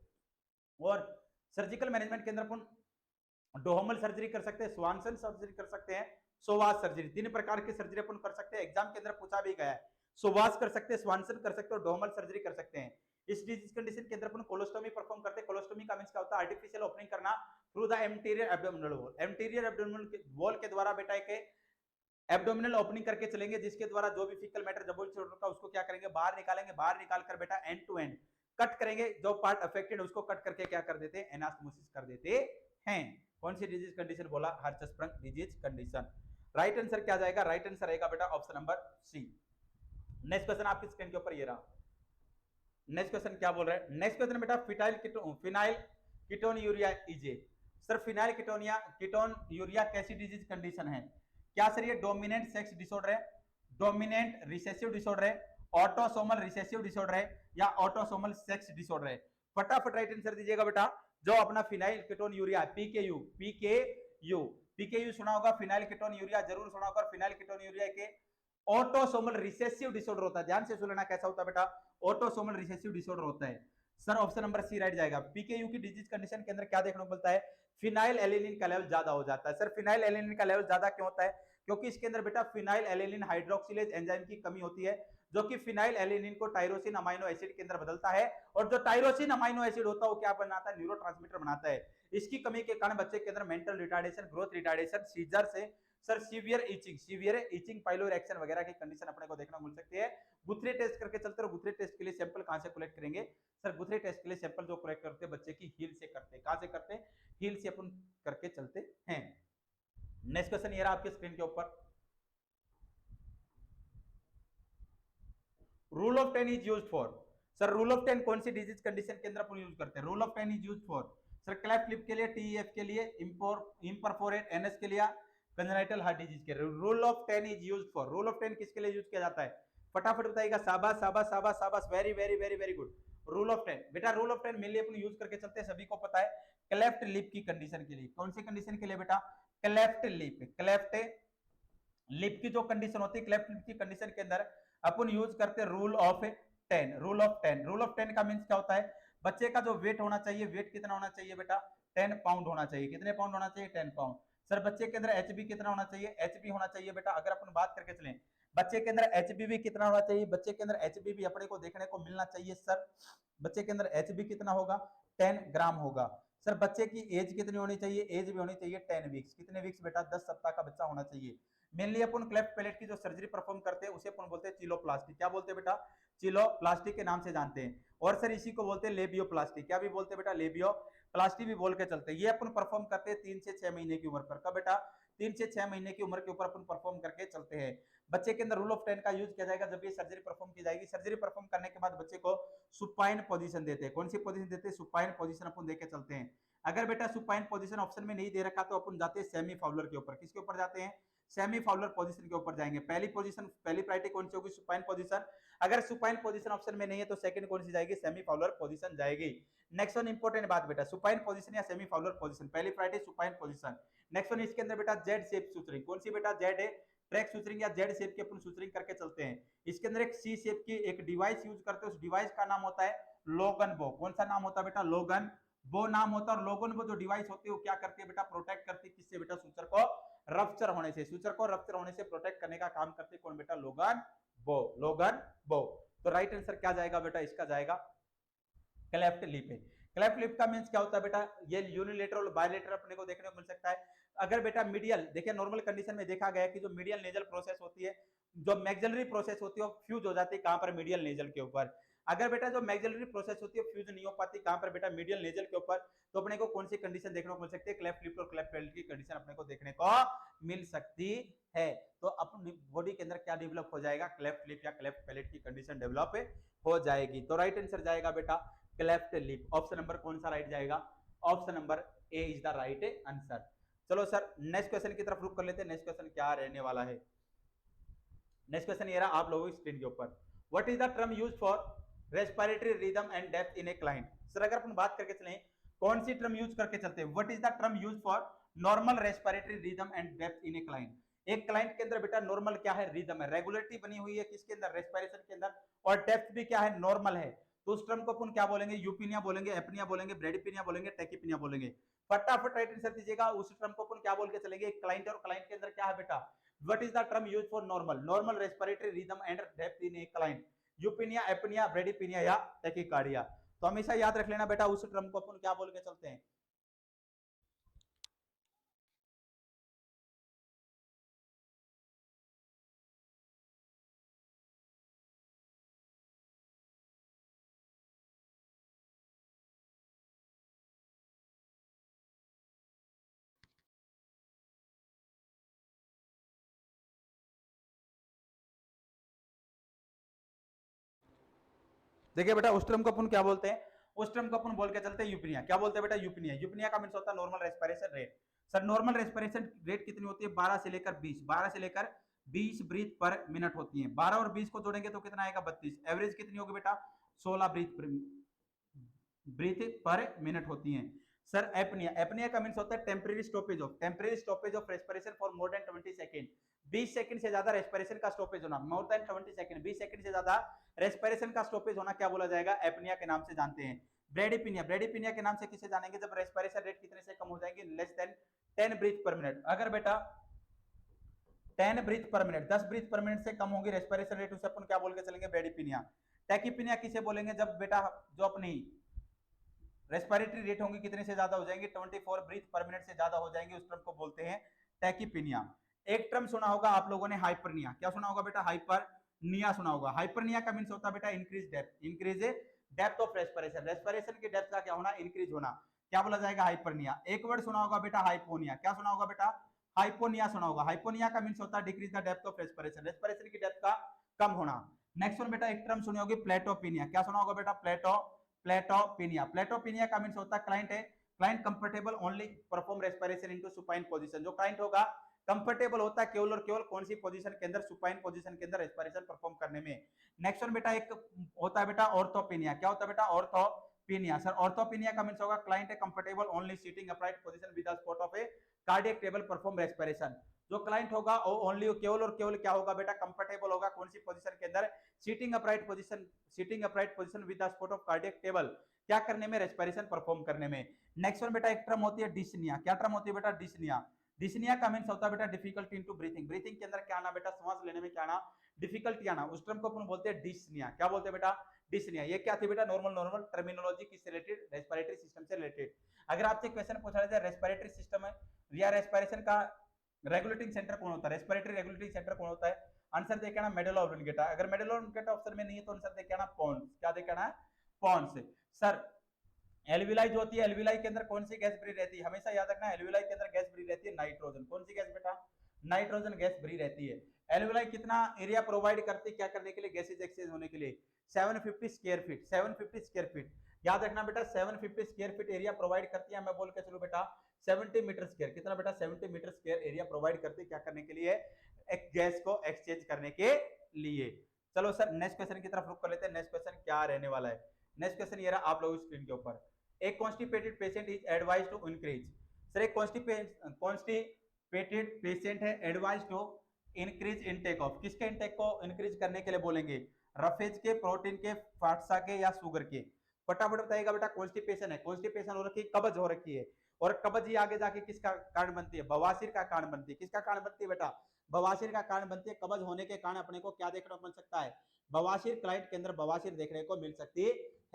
और सर्जिकल मैनेजमेंट के अंदर अपन डोहमल सर्जरी कर सकते हैं, स्वानसन सर्जरी कर सकते हैं, सोवास सर्जरी, 3 प्रकार की सर्जरी अपन कर सकते हैं। एग्जाम के अंदर पूछा भी गया है, सोवास कर सकते हैं, स्वानसन कर सकते हैं और डोहमल सर्जरी कर सकते हैं। इस डिजीज कंडीशन के अंदर अपन कोलोस्टोमी परफॉर्म करते हैं। कोलोस्टोमी का मींस क्या होता है, आर्टिफिशियल ओपनिंग करना through the anterior abdominal wall, anterior abdominal wall के द्वारा बेटा एक एब्डोमिनल ओपनिंग करके चलेंगे, जिसके द्वारा जो भी फीकल मैटर जबोल का उसको क्या करेंगे, बाहर निकालेंगे। बाहर निकाल कर बेटा एंड टू एंड कट करेंगे, जो पार्ट अफेक्टेड उसको कट करके क्या कर देते हैं, एनास्टोमोसिस कर देते हैं। कौन सी डिजीज कंडीशन बोला, Hirschsprung disease condition. Right answer क्या जाएगा, राइट आंसर रहेगा बेटा option number C. Next question आपकी स्क्रीन के ऊपर ये रहा। नेक्स्ट क्वेश्चन क्या बोल रहे हैं, नेक्स्ट क्वेश्चन बेटा फिनाइल कीटोन यूरिया इजे। सर फिनाइल कीटोन यूरिया कैसी डिजीज कंडीशन है, क्या सर ये डोमिनेंट सेक्स डिसऑर्डर है, डोमिनेंट रिसेसिव डिसऑर्डर है, ऑटोसोमल रिसेसिव डिसऑर्डर है या ऑटोसोमल सेक्स डिसऑर्डर है। फटाफट राइट आंसर दीजिएगा बेटा। जो अपना फिनाइल कीटोन यूरिया पीकेयू सुना होगा, फिनाइल कीटोन यूरिया जरूर सुना होगा। फिनाइल कीटोन यूरिया के ऑटोसोमल रिसेसिव डिसऑर्डर होता है, ध्यान से सुन लेना कैसा होता है बेटा, ऑटोसोमल रिसेसिव डिसऑर्डर होता है। Sir option number C right जाएगा। पीकेयू की डिजीज कंडीशन के अंदर क्या देखने को मिलता है, फिनाइल एलिनिन का लेवल ज्यादा हो जाता है। सर फिनाइल एलिनिन का लेवल ज्यादा क्यों होता है, क्योंकि इसके अंदर बेटा फिनाइल एलिनिन हाइड्रोक्सिलेज एंजाइम की कमी होती है, जो कि फिनाइल एलिनिन को टायरोसिन अमाइनो एसिड के अंदर बदलता है, और जो टायरोसिन अमाइनो एसिड होता है वो क्या बनाता है, न्यूरोट्रांसमीटर बनाता है। इसकी कमी के कारण बच्चे के अंदर mental retardation, growth retardation, seizure से सर सीवियर इचिंग पाइलोइरेक्शन वगैरह की कंडीशन अपने को देखने को मिल सकती है। गुथरी टेस्ट करके चलते, और गुथरी टेस्ट के लिए सैंपल कहां से कलेक्ट करेंगे, सर गुथरी टेस्ट के लिए सैंपल जो कलेक्ट करते हैं बच्चे की हील से करते हैं। कहां से करते हैं, हील से अपन करके चलते हैं। नेक्स्ट क्वेश्चन ये रहा आपके स्क्रीन के ऊपर। Rule of 10 is used for, sir rule of 10 कौन सी डिजीज कंडीशन के अंदर अपन यूज करते हैं, rule of 10 is used for sir cleft lip के लिए, टीईएफ के लिए, इम्परफोरेट एनएस के लिए, कंजेनिटल हार्ट डिजीज के लिए। Rule of 10 is used for, rule of 10 किसके लिए यूज किया जाता है, फटाफट बताइएगा। शाबाश शाबाश शाबाश शाबाश, very very very very good. Rule of 10 बेटा, rule of 10 mainly upon use करके चलते हैं, सभी को पता है, क्लेफ्ट लिप की कंडीशन के लिए। कौन सी कंडीशन के लिए बेटा, क्लेफ्ट लिप की जो कंडीशन होती है, क्लेफ्ट लिप की कंडीशन के अंदर अपन यूज करते हैं rule of 10। Rule of 10, rule of 10 का मींस क्या होता है, बच्चे का जो वेट होना चाहिए, वेट कितना होना चाहिए बेटा, 10 पाउंड होना चाहिए। कितने पाउंड होना चाहिए, 10 पाउंड। सर बच्चे के अंदर एचबी कितना होना चाहिए, एचबी होना चाहिए बेटा, अगर अपन बात करके चलें बच्चे के अंदर एचबी भी कितना होना चाहिए, बच्चे के अंदर एचबी भी अपने को देखने को मिलना चाहिए। सर बच्चे के अंदर एचबी कितना होगा, 10 ग्राम होगा। सर बच्चे की एज कितनी होनी चाहिए, एज भी होनी चाहिए 10 वीक्स। कितने वीक्स बेटा, 10 सप्ताह का बच्चा होना चाहिए। मेनली अपन क्लेफ्ट पैलेट की जो सर्जरी परफॉर्म करते हैं उसे अपन बोलते हैं चिलोप्लास्टी। क्या बोलते हैं बेटा, चिलोप्लास्टी के नाम से जानते हैं। और सर इसी को बोलते हैं लेबियोप्लास्टी। क्या भी बोलते हैं बेटा, लेबियोप्लास्टी भी बोल के चलते हैं। ये अपन परफॉर्म करते हैं 3 से 6 महीने की उम्र पर। कब बेटा, 3 से 6 महीने की उम्र के ऊपर अपन परफॉर्म करके चलते हैं। बच्चे के अंदर रूल ऑफ 10 का यूज किया जाएगा जब ये सर्जरी परफॉर्म की जाएगी। सर्जरी परफॉर्म करने के बाद बच्चे को सुपाइन पोजीशन देते हैं। कौन सी पोजीशन देते हैं, सुपाइन पोजीशन अपन देके चलते हैं। अगर बेटा सुपाइन पोजीशन ऑप्शन में नहीं दे रखा तो अपन जाते हैं सेमी फाउलर के ऊपर। किसके ऊपर जाते हैं, सेमी फाउलर पोजीशन के ऊपर जाएंगे। पहली प्रायोरिटी कौन सी होगी, सुपाइन पोजीशन। अगर सुपाइन पोजीशन ऑप्शन में नहीं है तो सेकंड कौन सी जाएगी, सेमी फाउलर पोजीशन जाएगी। नेक्स्ट वन इंपॉर्टेंट बात बेटा, सुपाइन पोजीशन या सेमी फाउलर पोजीशन, पहली priority supine position. Next one इसके अंदर बेटा जेड शेप सुचरिंग। कौन सी बेटा, जेड है, ट्रैक सुचरिंग या जेड शेप की अपन सुचरिंग करके चलते हैं। इसके अंदर एक सी शेप की एक डिवाइस यूज करते हैं, उस डिवाइस का नाम होता है लोगन बो। कौन सा नाम होता है बेटा, लोगन बो नाम होता है। और लोगन बो जो डिवाइस होती है वो क्या करती है बेटा, प्रोटेक्ट करती है किससे बेटा, सूचर को रप्चर होने से। सूचर को रप्चर होने से प्रोटेक्ट करने का काम करते कौन बेटा, लोगन बो, लोगन बो। तो राइट आंसर क्या जाएगा बेटा, इसका जाएगा क्लेफ्ट लिप है। क्लेफ्ट लिप का मींस क्या होता है बेटा, ये यूनिलेटरल बायलेटरल अपने को देखने को मिल सकता है। अगर बेटा मीडियल, देखिए नॉर्मल कंडीशन में देखा गया है कि जो मीडियल नेजल प्रोसेस होती है, जो मैक्सिलरी प्रोसेस होती है वो फ्यूज हो जाती है कहां पर, मीडियल नेजल के ऊपर। अगर बेटा जो मैक्सिलरी प्रोसेस होती है फ्यूज नहीं हो पाती कहां पर बेटा, मीडियल नेजल के ऊपर। तो अपने को कौन सी कंडीशन देखने को मिल सकती है, क्लेफ्ट लिप और क्लेफ्ट पैलेट की कंडीशन अपने को देखने को मिल सकती है। तो अपनी बॉडी के अंदर क्या डेवलप हो जाएगा, क्लेफ्ट लिप या क्लेफ्ट पैलेट की कंडीशन डेवलप हो जाएगी। तो राइट आंसर जाएगा बेटा क्लेफ्ट लिप। ऑप्शन नंबर कौन सा राइट जाएगा, option number A is the right answer. चलो सर नेक्स्ट क्वेश्चन की तरफ रुक कर लेते हैं। नेक्स्ट क्वेश्चन क्या रहने वाला है, नेक्स्ट क्वेश्चन ये रहा आप लोगों की स्क्रीन के ऊपर। What is the term used for respiratory rhythm and depth in a client. Sir अगर अपन बात करके चलें कौन सी टर्म यूज करके चलते हैं, what is the term used for normal respiratory rhythm and depth in a client. एक क्लाइंट के अंदर बेटा नॉर्मल क्या है, रिदम है, रेगुलरिटी बनी हुई है किसके अंदर, रेस्पिरेशन के अंदर, और डेप्थ भी क्या है, नॉर्मल है। तो उस टर्म को अपन क्या बोलेंगे, यूपीनिया बोलेंगे, एपनिया बोलेंगे, ब्रेडिपिनिया बोलेंगे, टेकिपिनिया बोलेंगे। फटाफट राइट आंसर दीजिएगा। उस टर्म को अपन क्या बोल के चलेंगे, क्लाइंट, और क्लाइंट के अंदर क्या है बेटा, what is the term used for normal respiratory rhythm and depth in a client, eupnoea, apnoea, bradypnoea या टेकिकार्डिया। तो हमेशा याद रख लेना बेटा, उस टर्म को अपन क्या बोल के चलते हैं। देखिए बेटा, उस टर्म को अपन क्या बोलते हैं, उस टर्म को अपन बोल के चलते हैं यूपीनिया। क्या बोलते हैं बेटा, यूपीनिया। यूपीनिया का मींस होता है normal respiration rate. Sir normal respiration rate कितनी होती है, 12 से लेकर 20, 12 से लेकर 20 ब्रीथ पर मिनट होती है। 12 और 20 को जोड़ेंगे तो कितना आएगा, 32। एवरेज कितनी होगी बेटा, 16 ब्रीथ पर मिनट होती है। सर एपनिया, एपनिया का मींस होता है temporary stoppage of respiration for more than 20 second. 20 second से ज्यादा रेस्पिरेशन का स्टॉपेज होना, मोर देन 20 सेकंड, 20 सेकंड से ज्यादा रेस्पिरेशन का स्टॉपेज होना क्या बोला जाएगा, एपनिया के नाम से जानते हैं। ब्रेडिपिनिया, ब्रेडिपिनिया के नाम से किसे जानेंगे, जब रेस्पिरेशन रेट कितने से कम हो जाएंगे, less than 10 breath per minute. अगर बेटा 10 breath per minute, 10 breath per minute से कम होगी रेस्पिरेशन रेट, उसे अपन क्या बोल के चलेंगे, ब्रेडिपिनिया। टैकिपिनिया किसे बोलेंगे, जब बेटा जो अपनी रेस्पिरेटरी रेट होंगी कितने से ज्यादा हो जाएंगे, 24 ब्रीथ पर मिनट से ज्यादा हो जाएंगे, उस टर्म को बोलते हैं टैकिपिनिया। एक टर्म सुना होगा आप लोगों ने, हाइपरनिया। क्या सुना होगा बेटा, हाइपरनिया सुना होगा। हाइपरनिया का मींस होता है बेटा increase depth, increase depth of respiration, respiration की डेप्थ का क्या होना, इंक्रीज होना, क्या बोला जाएगा, हाइपरनिया। एक वर्ड सुना होगा बेटा, हाइपोनिया। क्या सुना होगा बेटा, हाइपोनिया सुना होगा। हाइपोनिया का मींस होता है decrease the depth of respiration, respiration की डेप्थ का कम होना। नेक्स्ट वन बेटा, एक टर्म सुनी होगी, प्लेटोपिनिया। क्या सुना होगा बेटा, प्लेटोपिनिया। प्लेटोपिनिया का मींस होता है client comfortable only perform respiration into supine position. जो क्लाइंट होगा कंफर्टेबल होता है केवल और केवल कौन सी पोजीशन के अंदर, सुपाइन पोजीशन के अंदर रेस्पिरेशन परफॉर्म करने में। नेक्स्ट वन बेटा, एक होता है बेटा ऑर्थोपिनिया। क्या होता है बेटा, ऑर्थोपिनिया। सर ऑर्थोपिनिया का मींस होगा क्लाइंट है comfortable only sitting upright position with the support of A cardiac table perform respiration. जो क्लाइंट होगा वो ओनली केवल और केवल क्या होगा बेटा, कंफर्टेबल होगा कौन सी पोजीशन के अंदर, sitting upright position with the support of cardiac table, क्या करने में, रेस्पिरेशन परफॉर्म करने में। नेक्स्ट वन बेटा, एक टर्म होती है डिस्निया। क्या टर्म होती है बेटा, डिस्निया। डिस्निया का मींस होता है बेटा डिफिकल्टी इनटू ब्रीथिंग, ब्रीथिंग के अंदर क्या आना बेटा, सांस लेने में क्या आना, डिफिकल्टी आना, उस टर्म को अपन बोलते हैं डिस्निया। क्या बोलते हैं बेटा, डिस्निया। ये क्या थी बेटा, नॉर्मल टर्मिनोलॉजी किससे रिलेटेड, रेस्पिरेटरी सिस्टम से रिलेटेड। अगर आपसे क्वेश्चन पूछा जाए रेस्पिरेटरी सिस्टम है या रेस्पिरेशन का रेगुलेटिंग सेंटर कौन होता है, रेस्पिरेटरी रेगुलेटिंग सेंटर कौन होता है, आंसर देखे ना मेडुला ऑब्लिंगेटा। अगर मेडुला ऑब्लिंगेटा ऑप्शन में नहीं है तो आंसर देखे ना पोन्स। क्या देखे ना, पोन्स। सर एल्विलाई जो होती है, एल्विलाई के अंदर कौन सी गैस भरी रहती है, हमेशा याद रखना, एल्विलाई के अंदर गैस भरी रहती है नाइट्रोजन। कौन सी गैस बेटा, नाइट्रोजन गैस भरी रहती है। एल्विलाई कितना एरिया प्रोवाइड करती है, क्या करने के लिए, गैसेज एक्सचेंज होने के लिए, 750 स्क्वायर फीट, 750 स्क्वायर फीट। याद रखना बेटा 750 स्क्वायर फीट एरिया प्रोवाइड करती है। मैं बोल के चलूं बेटा 70 मीटर स्क्वायर, कितना बेटा, 70 मीटर स्क्वायर एरिया प्रोवाइड करती है, क्या करने के लिए, एक गैस को एक्सचेंज करने के लिए। चलो सर नेक्स्ट क्वेश्चन की तरफ रुक कर लेते हैं। नेक्स्ट क्वेश्चन क्या रहने वाला है, नेक्स्ट क्वेश्चन ये रहा आप लोगों की स्क्रीन के ऊपर। एक constipated patient is advise to increase. Sir एक कॉन्स्टिपेटेड पेशेंट है, advise to increase intake of, किसके इनटेक को इंक्रीज करने के लिए बोलेंगे, रफेज के, प्रोटीन के, फाटसा के या शुगर के। फटाफट बताइएगा बेटा, कॉन्स्टिपेशन है, कॉन्स्टिपेशन हो रखी है, कब्ज हो रखी है, और कब्ज ही आगे जाके किसका कारण बनती है, बवासीर का कारण बनती है। किसका कारण बनती है बेटा, बवासीर का कारण बनती है। कब्ज होने के कारण अपने को क्या देखने को मिल सकता है, बवासीर, क्लाइंट के अंदर बवासीर देखने को मिल सकती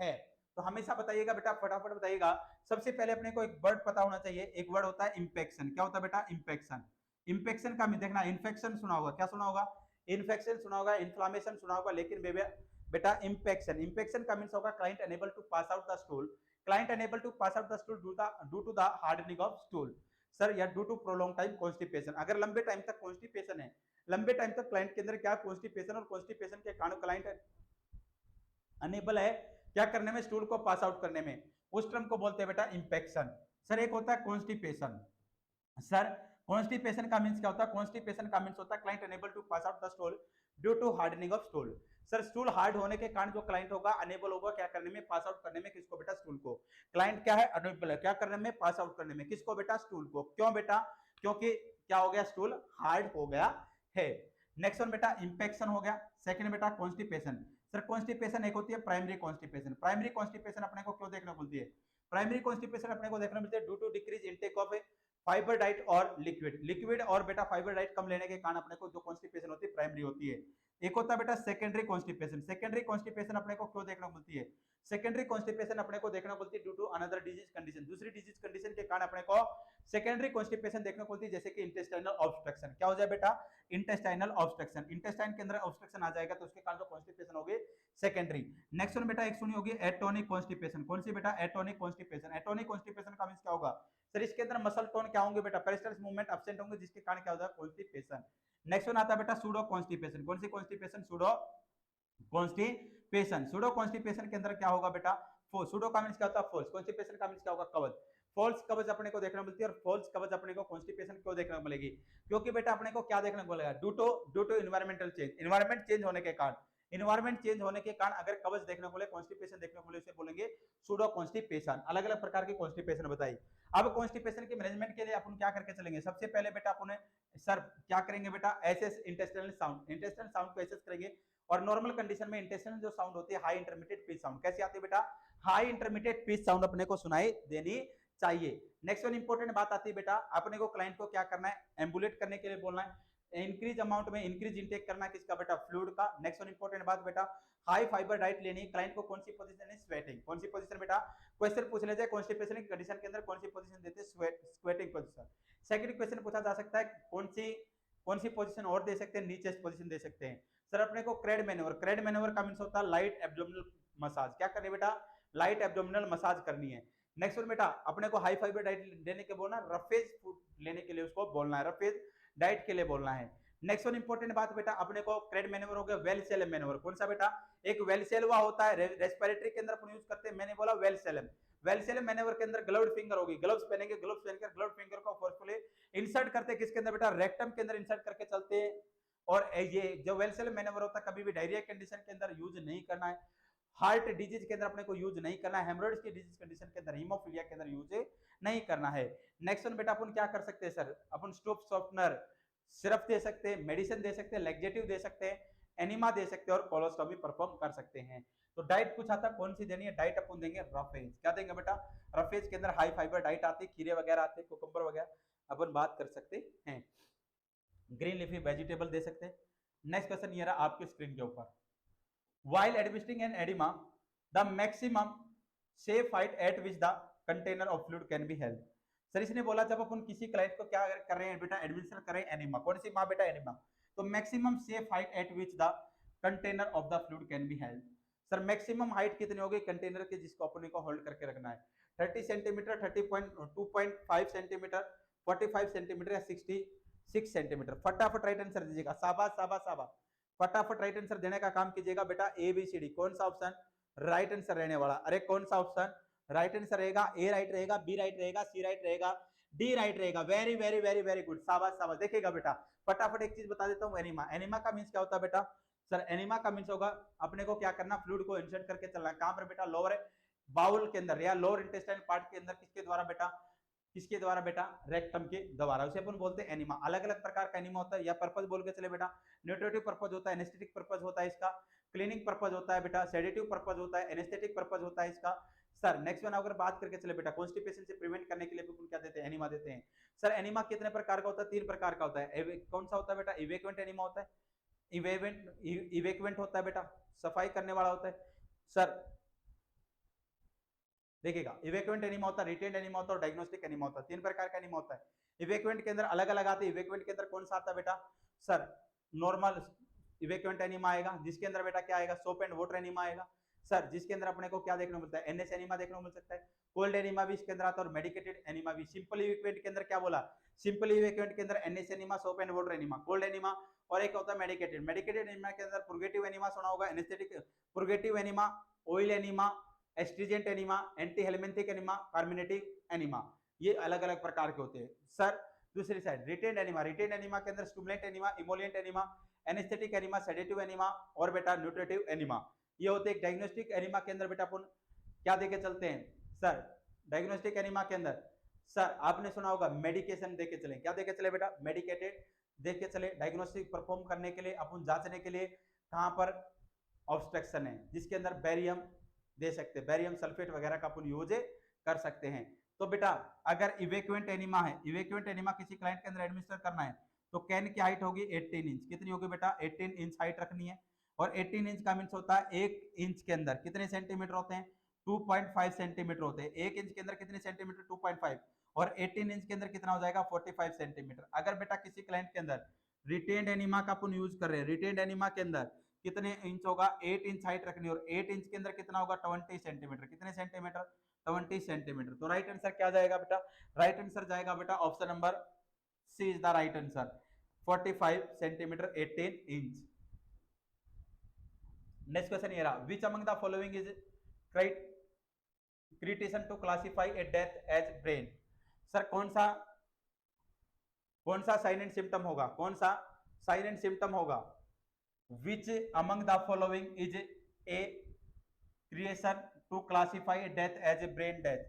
है। तो हमेशा बताइएगा बेटा, फटाफट बताइएगा। सबसे पहले अपने को एक वर्ड पता होना चाहिए, एक वर्ड होता है इंफेक्शन। क्या होता है बेटा, इंफेक्शन। इंफेक्शन का देखना, इन्फेक्शन सुना होगा, क्या सुना होगा, इन्फेक्शन सुना होगा, इन्फ्लामेशन सुना होगा, लेकिन बेटा इंफेक्शन, इंफेक्शन का मींस होगा client unable to pass out the stool, client unable to pass out the stool due to the hardening of stool. Sir या due to prolong time constipation. अगर लंबे टाइम तक कॉन्स्टिपेशन है, लंबे टाइम तक क्लाइंट के अंदर क्या कॉन्स्टिपेशन, और कॉन्स्टिपेशन के कारण क्लाइंट अनेबल है क्या करने में, स्टूल को पास आउट करने में, उस टर्म को बोलते हैं बेटा इंफेक्शन। सर एक होता है कॉन्स्टिपेशन। सर कॉन्स्टिपेशन का मींस क्या होता है, कॉन्स्टिपेशन का मींस होता है client unable to pass out the stool due to hardening of stool. Sir stool hard होने के कारण जो क्लाइंट होगा अनेबल होगा क्या करने में, पास आउट करने में, किसको बेटा, स्टूल को। क्लाइंट क्या है, अनेबल है क्या करने में, पास आउट करने में, किसको बेटा, स्टूल को। क्यों बेटा, क्योंकि क्या हो गया, स्टूल हार्ड हो गया है। नेक्स्ट वन बेटा इंफेक्शन हो गया। सेकंड बेटा कॉन्स्टिपेशन। सर कॉन्स्टिपेशन एक होती है प्राइमरी कॉन्स्टिपेशन। प्राइमरी कॉन्स्टिपेशन अपने को क्यों देखने को मिलती है? प्राइमरी कॉन्स्टिपेशन अपने को देखने को मिलती है due to decrease intake of fibre diet और लिक्विड। लिक्विड और बेटा फाइबर डाइट कम लेने के कारण अपने को जो कॉन्स्टिपेशन होती है प्राइमरी होती है। एक होता है बेटा सेकेंडरी कॉन्स्टिपेशन। सेकेंडरी कॉन्स्टिपेशन अपने को क्यों देखने को मिलती है? सेकेंडरी कॉन्स्टिपेशन अपने को देखने को मिलती है due to another disease condition. दूसरी डिजीज कंडीशन के कारण अपने को सेकेंडरी कॉन्स्टिपेशन देखने को मिलती है, जैसे कि इंटेस्टाइनल ऑब्स्ट्रक्शन। क्या हो जाए बेटा? Intestinal obstruction. इंटेस्टाइन के अंदर ऑब्स्ट्रक्शन आ जाएगा तो उसके कारण जो कॉन्स्टिपेशन होगी सेकेंडरी। नेक्स्ट वन बेटा एक सुनी होगी एटोनिक कॉन्स्टिपेशन। कौन सी बेटा? Atonic constipation. एटोनिक कॉन्स्टिपेशन का मींस क्या होगा सर? इसके अंदर मसल टोन क्या होंगे बेटा? पेरिस्टल्स मूवमेंट एब्सेंट होंगे, जिसके कारण क्या होता है कॉन्स्टिपेशन। नेक्स्ट वन आता है बेटा सूडो कॉन्स्टिपेशन। कौन सी constipation? Pseudo constipation. Pseudo constipation के अंदर क्या होगा बेटा? सूडो का मींस क्या होता है? फॉल्स। कॉन्स्टिपेशन का मींस क्या होगा? कवच। फॉल्स कवच अपने को देखने को मिलती है। और फॉल्स कवच अपने को कॉन्स्टिपेशन क्यों देखने को मिलेगी? क्योंकि बेटा अपने को क्या देखने को मिलेगा? Due to environmental change. Environment change होने के कारण, एनवायरमेंट चेंज होने के कारण अगर कवच देखने को मिले, कॉन्स्टिपेशन देखने को मिले, उसे बोलेंगे सूडो कॉन्स्टिपेशन। अलग अलग प्रकार की कॉन्स्टिपेशन बताई। अब कॉन्स्टिपेशन के मैनेजमेंट के लिए अपन क्या करके चलेंगे? सबसे पहले बेटा अपन सर क्या करेंगे बेटा? SS intestinal sound. Intestinal sound को एसएस करेंगे। और नॉर्मल कंडीशन में इंटेस्टाइनल जो साउंड होती है हाई इंटरमीडिएट पिच साउंड। कैसी आती है बेटा? हाई इंटरमीडिएट पिच साउंड अपने को सुनाई देनी चाहिए। नेक्स्ट वन इंपॉर्टेंट बात आती है बेटा, अपने को क्लाइंट को क्या करना है? एम्बुलेट करने के लिए बोलना है। इंक्रीज अमाउंट में इंक्रीज इंटेक करना है किसका बेटा? फ्लूइड का। नेक्स्ट वन इंपॉर्टेंट बात बेटा, हाई फाइबर डाइट लेनी है। क्लाइंट को कौन सी पोजीशन है? स्वेटिंग। कौन सी पोजीशन बेटा? क्वेश्चन पूछ ले जाए कॉन्स्टिपेशन की कंडीशन के अंदर कौन सी पोजीशन देते हैं? Sweating position. सेकंड क्वेश्चन पूछा जा सकता है कौन सी पोजीशन और दे सकते हैं? नीचेस्ट पोजीशन दे सकते हैं। सर अपने को क्रेड मैनोवर। क्रेड मैनोवर का मींस होता है लाइट एब्डोमिनल मसाज। क्या करनी बेटा? लाइट एब्डोमिनल मसाज करनी है। नेक्स्ट वन बेटा अपने को हाई फाइबर डाइट लेने के बोलना, रफेज फूड लेने के लिए उसको बोलना है, रफेज डाइट के लिए बोलना है। नेक्स्ट वन इंपॉर्टेंट बात बेटा, अपने को क्रेड मैनोवर हो गया, वेल सेलम मैनोवर। कौन सा बेटा? एक वेल सेल हुआ होता है, रेस्पिरेटरी के अंदर अपन यूज करते हैं। मैंने बोला वेल सेलम। वेल सेलम मैनोवर के अंदर ग्लव्ड फिंगर होगी, ग्लव्स पहनेंगे, ग्लव्स पहनकर ग्लव्ड फिंगर को फोर्सफुली इंसर्ट करते हैं किसके अंदर बेटा? रेक्टम के अंदर इंसर्ट करके चलते हैं। और ये जो वेल सेलम मैनोवर होता है कभी भी डायरिया कंडीशन के अंदर यूज नहीं करना है। हार्ट डिजीज के अंदर अपने को यूज नहीं करना है। हेमरोइड्स की डिजीज कंडीशन के अंदर, हीमोफीलिया के अंदर यूज नहीं करना है। नेक्स्ट वन बेटा अपन क्या कर सकते हैं सर? अपन स्टोप सॉफ्टनर सिरप दे सकते हैं, मेडिसिन दे सकते हैं, लैक्सेटिव दे सकते हैं, एनिमा दे सकते हैं और कोलोस्टॉमी परफॉर्म कर सकते हैं। तो डाइट पूछा था कौन सी देनी है? डाइट अपन देंगे रफेज। क्या देंगे बेटा? रफेज के अंदर हाई फाइबर डाइट आती है, खीरे वगैरह आते हैं, कुकुम्बर वगैरह अपन बात कर सकते हैं। ग्रीन लीफी वेजिटेबल दे सकते हैं। नेक्स्ट क्वेश्चन ये रहा आपके स्क्रीन के ऊपर, while administering an edema the maximum safe height at which the container of fluid can be held। Sir इसने बोला जब अपन किसी क्लाइंट को क्या कर रहे हैं बेटा? एडमिनिस्टर कर रहे हैं एनिमा। कौन सी माँ बेटा? एनिमा। तो maximum safe height eight which the container of the fluid can be held. Sir maximum height कितनी होगी कंटेनर की जिसको अपन को होल्ड करके रखना है? 30 सेंटीमीटर, 2.5 सेंटीमीटर, 45 सेंटीमीटर या 66 सेंटीमीटर। फटाफट राइट आंसर दीजिएगा। शाबाश शाबाश शाबाश, फटाफट राइट आंसर देने का काम कीजिएगा बेटा। ए बी सी डी कौन सा ऑप्शन राइट आंसर रहने वाला? अरे कौन सा ऑप्शन राइट आंसर रहेगा? ए राइट रहेगा, बी राइट रहेगा, सी राइट रहेगा, डी राइट रहेगा। Very very very very good, शाबाश शाबाश। देखिएगा बेटा फटाफट एक चीज बता देता हूँ, एनिमा। एनिमा का मींस क्या होता है बेटा? सर एनिमा का मींस होगा अपने को क्या करना? फ्लूइड को इंसर्ट करके चलना है। कहां पर बेटा? लोअर बाउल के अंदर या लोअर इंटेस्टाइन पार्ट के अंदर। किसके द्वारा बेटा? किसके द्वारा बेटा? रेक्टम के द्वारा। उसे अपन बोलते हैं एनिमा। अलग अलग प्रकार का एनिमा होता है, या पर्पज बोल के चले बेटा। न्यूट्रिटिव पर्पज होता है, एनेस्थेटिक पर्पज होता है इसका, क्लीनिंग पर्पज होता है बेटा, सेडेटिव पर्पज होता है, एनेस्थेटिक पर्पज होता है इसका। सर नेक्स्ट वन अगर बात करके चले बेटा, कॉन्स्टिपेशन से प्रिवेंट करने के लिए अपन क्या देते हैं? एनिमा देते हैं। सर एनिमा कितने प्रकार का होता है? 3 प्रकार का होता है। कौन सा होता है बेटा? इवेक्वेंट एनिमा होता है। इवेक्वेंट होता है बेटा, सफाई करने वाला होता है। सर देखिएगा इवेक्वेंट एनिमा होता है, रिटेंड एनिमा होता है और डायग्नोस्टिक एनिमा होता है। 3 प्रकार का एनिमा होता है। इवेक्वेंट के अंदर अलग अलग आते हैं। इवेक्वेंट के अंदर कौन सा आता है बेटा? सर नॉर्मल इवेक्वेंट एनिमा आएगा, जिसके अंदर बेटा क्या आएगा? सोप एंड वाटर एनिमा आएगा। सर जिसके अंदर अपने को क्या देखने को मिलता है? एनएस एनिमा देखने को मिल सकता है। कोल्ड एनिमा भी इसके अंदर आता है और मेडिकेटेड एनिमा भी। सिंपल इवेक्वेंट के अंदर क्या बोला? सिंपल इवेक्वेंट के अंदर NS enema, soap and water enema, cold enema, और एक होता है मेडिकेटेड। मेडिकेटेड एनिमा के अंदर पुर्गेटिव एनिमा सुना होगा, anaesthetic purgative enema, oil enema, astringent enema, anti helminthic enema, carminative enema. ये अलग अलग प्रकार के होते हैं। सर दूसरी side retained enema. Retained enema के अंदर stimulant enema, emollient enema, anaesthetic enema, sedative enema और बेटा न्यूट्रिटिव एनिमा। ये होते हैं। डायग्नोस्टिक एनिमा के अंदर बेटा अपन क्या देके चलते हैं? सर डायग्नोस्टिक एनिमा के अंदर सर आपने सुना होगा मेडिकेशन देके चले, क्या देके चले बेटा, मेडिकेटेड देके चले। डायग्नोस्टिक परफॉर्म करने के लिए, अपन जांचने के लिए कहां पर ऑब्स्ट्रक्शन है, जिसके अंदर बैरियम दे सकते हैं, बैरियम सल्फेट वगैरह का अपन यूज कर सकते हैं। तो बेटा अगर इवेक्वेंट एनिमा है, इवेक्वेंट एनिमा किसी क्लाइंट के अंदर एडमिनिस्टर करना है, तो कैन की हाइट होगी 18 इंच। कितनी होगी बेटा, 18 इंच हाइट रखनी है। और 18 इंच का मीन्स होता है 1 इंच के अंदर कितने सेंटीमीटर होते हैं, 2.5 सेंटीमीटर होते हैं। 1 इंच के अंदर कितने सेंटीमीटर, 2.5, और 18 इंच के अंदर कितना हो जाएगा, 45 सेंटीमीटर। अगर बेटा किसी क्लाइंट के अंदर रिटेन्ड एनिमा का अपन यूज कर रहे हैं, रिटेन्ड एनिमा के अंदर कितने इंच होगा, 8 इंच हाइट रखनी है, और 8 इंच के अंदर कितना होगा, 20 सेंटीमीटर। कितने सेंटीमीटर, 20 सेंटीमीटर। तो राइट आंसर क्या जाएगा बेटा, राइट आंसर जाएगा बेटा option number C is the right answer, 45 centimetre 18 inch. Next question ये रहा, which among the following is criterion to classify a death as brain. Sir कौन सा साइन एंड सिम्टम होगा, कौन सा साइन एंड सिम्टम होगा, which among the following is a creation to classify a death as a brain death.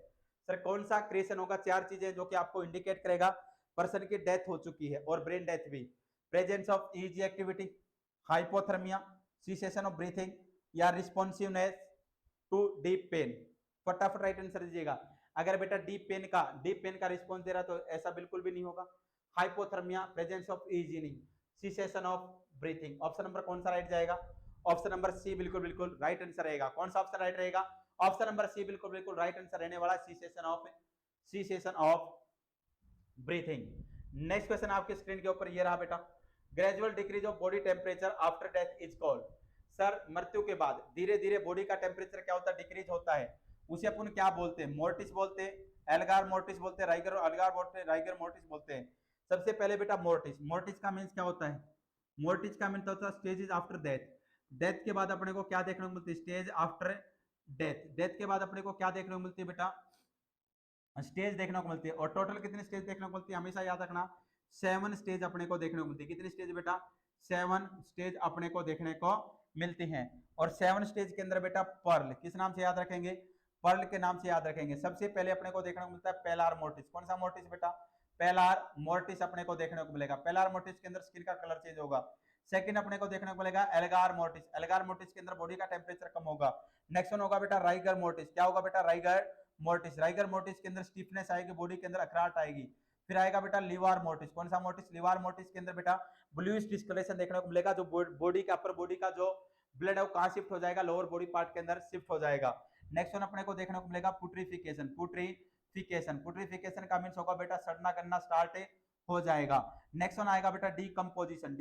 Sir कौन सा क्रिएशन होगा, चार चीजें जो कि आपको इंडिकेट करेगा पर्सन की डेथ हो चुकी है और ब्रेन डेथ भी। Presence of EEG activity, hypothermia, cessation of breathing, या रिस्पॉन्सिवनेस टू डीप पेन। फटाफट राइट आंसर दीजिएगा। अगर बेटा डीप पेन का रिस्पॉन्स दे रहा तो ऐसा बिल्कुल भी नहीं होगा। हाइपोथर्मिया, प्रेजेंस ऑफ ईजी नहीं, cessation of breathing. Option number कौन सा राइट जाएगा, ऑप्शन नंबर सी बिल्कुल बिल्कुल राइट आंसर रहेगा। कौन सा ऑप्शन राइट रहेगा, ऑप्शन नंबर सी बिल्कुल बिल्कुल राइट आंसर रहने वाला, cessation of breathing. Next question आपके स्क्रीन के ऊपर ये रहा बेटा, gradual decrease of body temperature after death is called. Sir मृत्यु के बाद धीरे धीरे बॉडी का टेम्परेचर क्या होता है, डिक्रीज होता है, उसे अपन क्या बोलते हैं, मोर्टिस बोलते हैं, एल्गार मोर्टिस बोलते हैं, राइगर अलगार बोलते हैं, राइगर मोर्टिस बोलते हैं। सबसे पहले बेटा मोर्टिस, मोर्टिस का मीन्स क्या होता है, मोर्टिस का मीन्स होता है स्टेजेस आफ्टर डेथ। डेथ के बाद अपने को क्या देखने को मिलती है, स्टेज आफ्टर डेथ। डेथ के बाद अपने को क्या देखने को मिलती है बेटा, स्टेज देखने को मिलती है। और टोटल कितनी स्टेज देखने को मिलती है, हमेशा याद रखना 7 स्टेज अपने को देखने को मिलती है। कितनी स्टेज बेटा, 7 स्टेज अपने को देखने को मिलती हैं। और 7 स्टेज के अंदर बेटा पर्ल, किस नाम से याद रखेंगे, पर्ल के नाम से याद रखेंगे। सबसे पहले अपने को देखने को मिलता है पेलार मोर्टिस। कौन सा मोर्टिस बेटा, पेलार मोर्टिस अपने को देखने को मिलेगा। पेलार मोर्टिस के अंदर स्किन का कलर चेंज होगा। सेकंड अपने को देखने को मिलेगा एल्गार मोर्टिस, एल्गार मोर्टिस के अंदर बॉडी का टेम्परेचर कम होगा। नेक्स्ट वन होगा बेटा राइगर मोर्टिस, क्या होगा बेटा, राइगर मोर्टिस, राइगर मोर्टिस के अंदर स्टिफनेस आएगी, बॉडी के अंदर अखराट आएगी। फिर आएगा बेटा लिवार मोर्टिस, कौन सा मोर्टिस, लिवार मोर्टिस के अंदर बेटा ब्लूइश डिस्कलरेशन देखने को मिलेगा, जो बॉडी का अपर बॉडी का जो ब्लड है वो कहां शिफ्ट हो जाएगा, लोअर बॉडी पार्ट के अंदर शिफ्ट हो जाएगा। नेक्स्ट वन अपने को देखने को मिलेगा पुट्रीफिकेशन, पुट्रीफिकेशन का मींस होगा बेटा सड़ना करना स्टार्ट हो जाएगा। नेक्स्ट वन आएगा बेटा डीकंपोजिशन,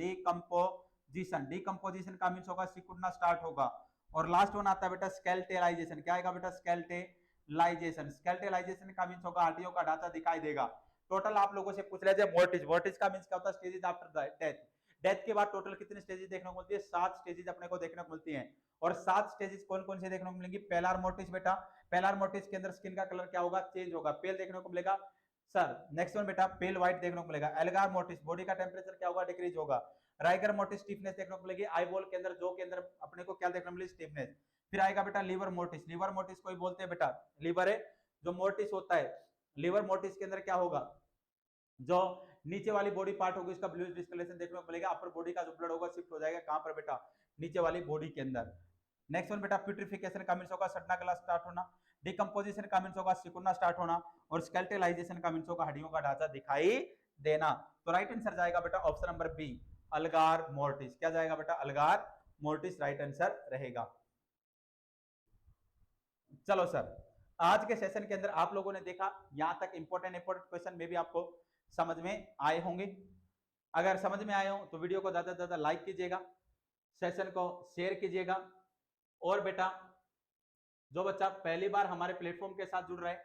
डीकंपोजिशन का मींस होगा सिकुड़ना स्टार्ट होगा। और लास्ट वन आता है बेटा स्केल्टेलाइजेशन, क्या आएगा बेटा, स्केल्टेलाइजेशन, स्केल्टेलाइजेशन का मींस होगा हड्डियों का ढांचा दिखाई देगा। टोटल आप लोगों से पूछ रहे थे मोर्टिस, मोर्टिस का मींस क्या होता है, स्टेजेस आफ्टर डेथ। डेथ के बाद टोटल कितनी स्टेजेस देखने को मिलती है, 7 स्टेजेस अपने को देखने को मिलती हैं। और 7 स्टेजेस कौन कौन से देखने को मिलेंगी, पेलार मोर्टिस बेटा, पेलार मोर्टिस के अंदर स्किन का कलर क्या होगा, चेंज होगा, पेल देखने को मिलेगा। सर नेक्स्ट वन बेटा पेल व्हाइट देखने को मिलेगा। एल्गार मोर्टिस बॉडी का टेम्परेचर क्या होगा, डिक्रीज होगा। राइगर मोर्टिस स्टिफनेस देखने को मिलेगी, आई बॉल के अंदर जो के अंदर अपने को क्या देखने को मिलेगी, स्टिफनेस। फिर आएगा बेटा लिवर मोर्टिस, लिवर मोर्टिस को बोलते हैं बेटा, लिवर है जो मोर्टिस होता है, लिवर मोर्टिस के अंदर क्या होगा, जो नीचे वाली बॉडी पार्ट होगी उसका ब्लूइश डिस्कलरेशन देखने को मिलेगा, अपर बॉडी का जो ब्लड होगा शिफ्ट हो जाएगा कहां पर बेटा, नीचे वाली बॉडी के अंदर। नेक्स्ट वन बेटा प्यूट्रिफिकेशन का मींस होगा सड़ना गला स्टार्ट होना, डिकम्पोजिशन का मींस होगा सिकुड़ना स्टार्ट होना, और स्केल्टेलाइजेशन का मींस होगा हड्डियों का ढांचा दिखाई देना। तो राइट आंसर जाएगा बेटा option number B, Algar mortis. क्या जाएगा बेटा, अलगार मोर्टिस राइट आंसर रहेगा। चलो सर आज के सेशन के अंदर आप लोगों ने देखा यहां तक इंपॉर्टेंट क्वेश्चन में भी आपको समझ में आए होंगे। अगर समझ में आए हो तो वीडियो को ज्यादा से ज्यादा लाइक कीजिएगा, सेशन को शेयर कीजिएगा। और बेटा जो बच्चा पहली बार हमारे प्लेटफॉर्म के साथ जुड़ रहे हैं,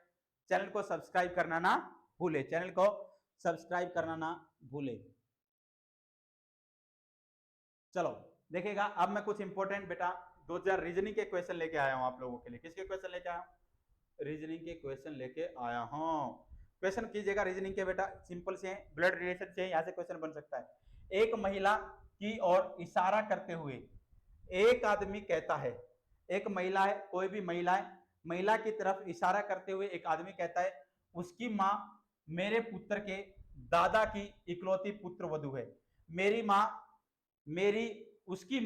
चैनल को सब्सक्राइब करना ना भूले, चैनल को सब्सक्राइब करना ना भूले। चलो देखिएगा अब मैं कुछ इंपॉर्टेंट बेटा 2000 रीजनिंग के क्वेश्चन लेके आया हूं आप लोगों के लिए। किसके क्वेश्चन लेके आया हूं, रीजनिंग के क्वेश्चन लेके आया हूं। क्वेश्चन कीजिएगा रीजनिंग के बेटा, सिंपल से हैं, ब्लड रिलेशन से यहां से क्वेश्चन बन सकता है। एक महिला की ओर इशारा करते हुए एक आदमी कहता है, एक महिला है, कोई भी महिला है, महिला की तरफ इशारा करते हुए एक आदमी कहता है उसकी माँ मेरे पुत्र के दादा की इकलौती पुत्र वधु है। मेरी माँ, मेरी उसकी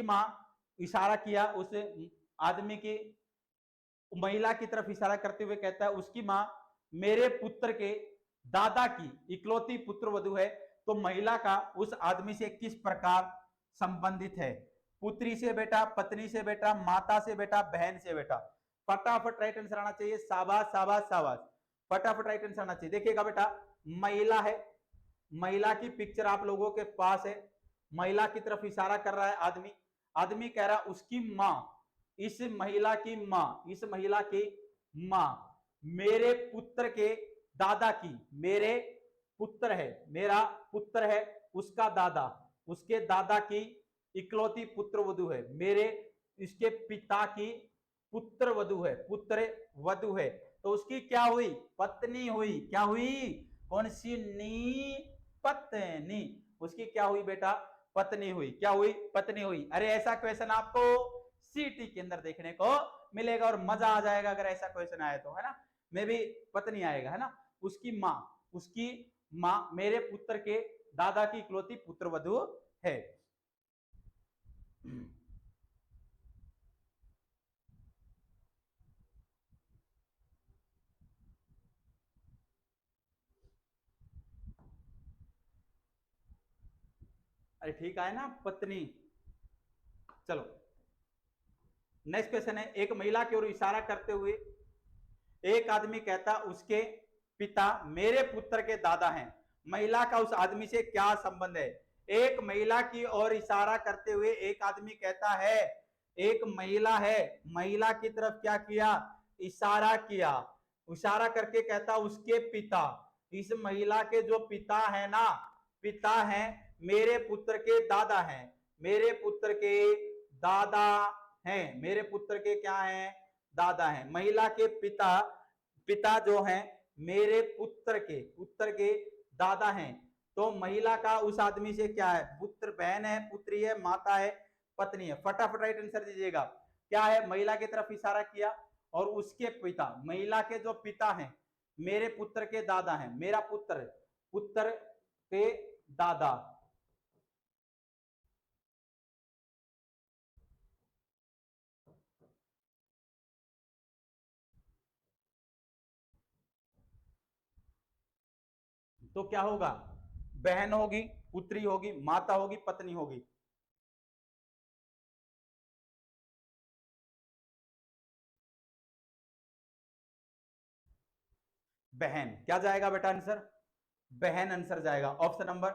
माँ इशारा किया उस आदमी की, महिला की तरफ इशारा करते हुए कहता है उसकी माँ मेरे पुत्र के दादा की इकलौती पुत्र वधु है। तो महिला का उस आदमी से किस प्रकार संबंधित है? पुत्री से बेटा, पत्नी से बेटा, माता से बेटा, बहन से बेटा। फटाफट राइट आंसर आना चाहिए। शाबाश शाबाश शाबाश, फटाफट राइट आंसर आना चाहिए। देखिएगा बेटा, महिला है, महिला की पिक्चर आप लोगों के पास है, महिला की तरफ इशारा कर रहा है आदमी, आदमी कह रहा उसकी माँ, इस महिला की माँ, इस महिला की माँ मेरे पुत्र के दादा की, मेरे पुत्र है, मेरा पुत्र है, उसका दादा, उसके दादा की इकलौती पुत्र वधु है, मेरे इसके पिता की पुत्र वधु है, पुत्र वधु है। तो उसकी क्या हुई? पत्नी हुई। क्या हुई? कौन सी? नी, पत्नी। उसकी क्या हुई बेटा? पत्नी हुई। क्या हुई? पत्नी हुई। अरे ऐसा क्वेश्चन आपको सीटी के अंदर देखने को मिलेगा और मजा आ जाएगा अगर ऐसा क्वेश्चन आए तो, है ना। मे भी पत्नी आएगा, है ना। उसकी माँ मेरे पुत्र के दादा की इकलौती पुत्र वधु है। अरे ठीक है ना, पत्नी। चलो नेक्स्ट क्वेश्चन है, एक महिला की ओर इशारा करते हुए एक आदमी कहता उसके पिता मेरे पुत्र के दादा हैं। महिला का उस आदमी से क्या संबंध है? एक महिला की ओर इशारा करते हुए एक आदमी कहता है, एक महिला है, महिला की तरफ क्या किया? इशारा किया। इशारा करके कहता उसके पिता, इस महिला के जो पिता है ना, पिता हैं, मेरे पुत्र के दादा हैं, मेरे पुत्र के दादा हैं, मेरे पुत्र के क्या हैं? दादा हैं। महिला के पिता जो हैं मेरे पुत्र के दादा हैं। तो महिला का उस आदमी से क्या है? पुत्र, बहन है, पुत्री है, माता है, पत्नी है। फटाफट राइट आंसर दीजिएगा। क्या है? महिला की तरफ इशारा किया और उसके पिता, महिला के जो पिता हैं मेरे पुत्र के दादा हैं, मेरा पुत्र के दादा। तो क्या होगा? बहन होगी, पुत्री होगी, माता होगी, पत्नी होगी। बहन। क्या जाएगा बेटा आंसर? बहन आंसर जाएगा। ऑप्शन नंबर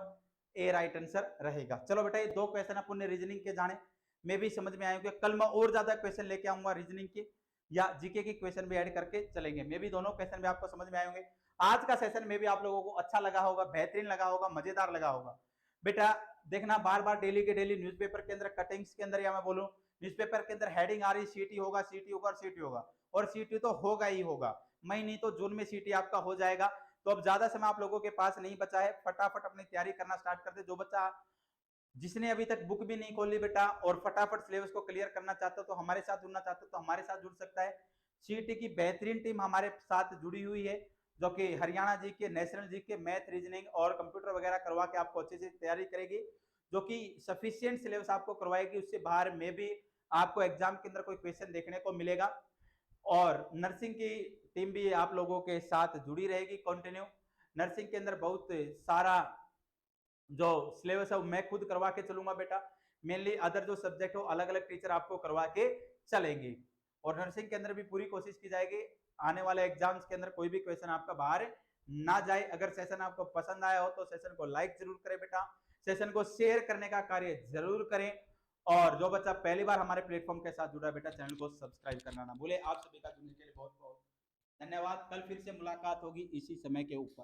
ए राइट आंसर रहेगा। चलो बेटा, ये दो क्वेश्चन अपन ने रीजनिंग के जाने, में भी समझ में आएंगे। कल मैं और ज्यादा क्वेश्चन लेके आऊंगा रीजनिंग के या जीके के क्वेश्चन भी ऐड करके चलेंगे। मे भी दोनों क्वेश्चन भी आपको समझ में आए होंगे। आज का सेशन में भी आप लोगों को अच्छा लगा होगा, बेहतरीन लगा होगा, मजेदार लगा होगा। बेटा देखना, बार बार डेली के डेली न्यूज़पेपर के अंदर कटिंग्स के अंदर, या मैं बोलूं न्यूज़पेपर के अंदर हेडिंग आ रही सीटी होगा, सीटी होगा और सीटी होगा, और सीटी तो होगा ही होगा। मई नहीं तो जून में सीटी आपका हो जाएगा। तो अब ज्यादा समय आप लोगों के पास नहीं बचा है, फटाफट अपनी तैयारी करना स्टार्ट कर दे। जो बच्चा, जिसने अभी तक बुक भी नहीं खोली बेटा और फटाफट सिलेबस को क्लियर करना चाहता हो तो हमारे साथ जुड़ना चाहते हो तो हमारे साथ जुड़ सकता है। सीईटी की बेहतरीन टीम हमारे साथ जुड़ी हुई है, जो कि हरियाणा जी के, नेशनल जी के मैथ, रीजनिंग और कंप्यूटर वगैरह करवा के आपको अच्छे से तैयारी करेगी, जो कि सफिशियंट सिलेबस आपको करवाएगी। उससे बाहर में भी आपको एग्जाम के अंदर कोई क्वेश्चन देखने को मिलेगा। और नर्सिंग की टीम भी आप लोगों के साथ जुड़ी रहेगी कंटिन्यू। नर्सिंग के अंदर बहुत सारा जो सिलेबस है वो मैं खुद करवा के चलूंगा बेटा। मेनली अदर जो सब्जेक्ट हो अलग अलग टीचर आपको करवा के चलेंगे। और नर्सिंग के अंदर भी पूरी कोशिश की जाएगी आने वाले एग्जाम्स के अंदर कोई भी क्वेश्चन आपका बाहर ना जाए। अगर सेशन आपको पसंद आया हो तो सेशन को लाइक जरूर करें बेटा, सेशन को शेयर करने का कार्य जरूर करें। और जो बच्चा पहली बार हमारे प्लेटफॉर्म के साथ जुड़ा है बेटा, चैनल को सब्सक्राइब करना ना भूले। आप सभी का जुड़ने के लिए बहुत बहुत धन्यवाद। कल फिर से मुलाकात होगी इसी समय के ऊपर।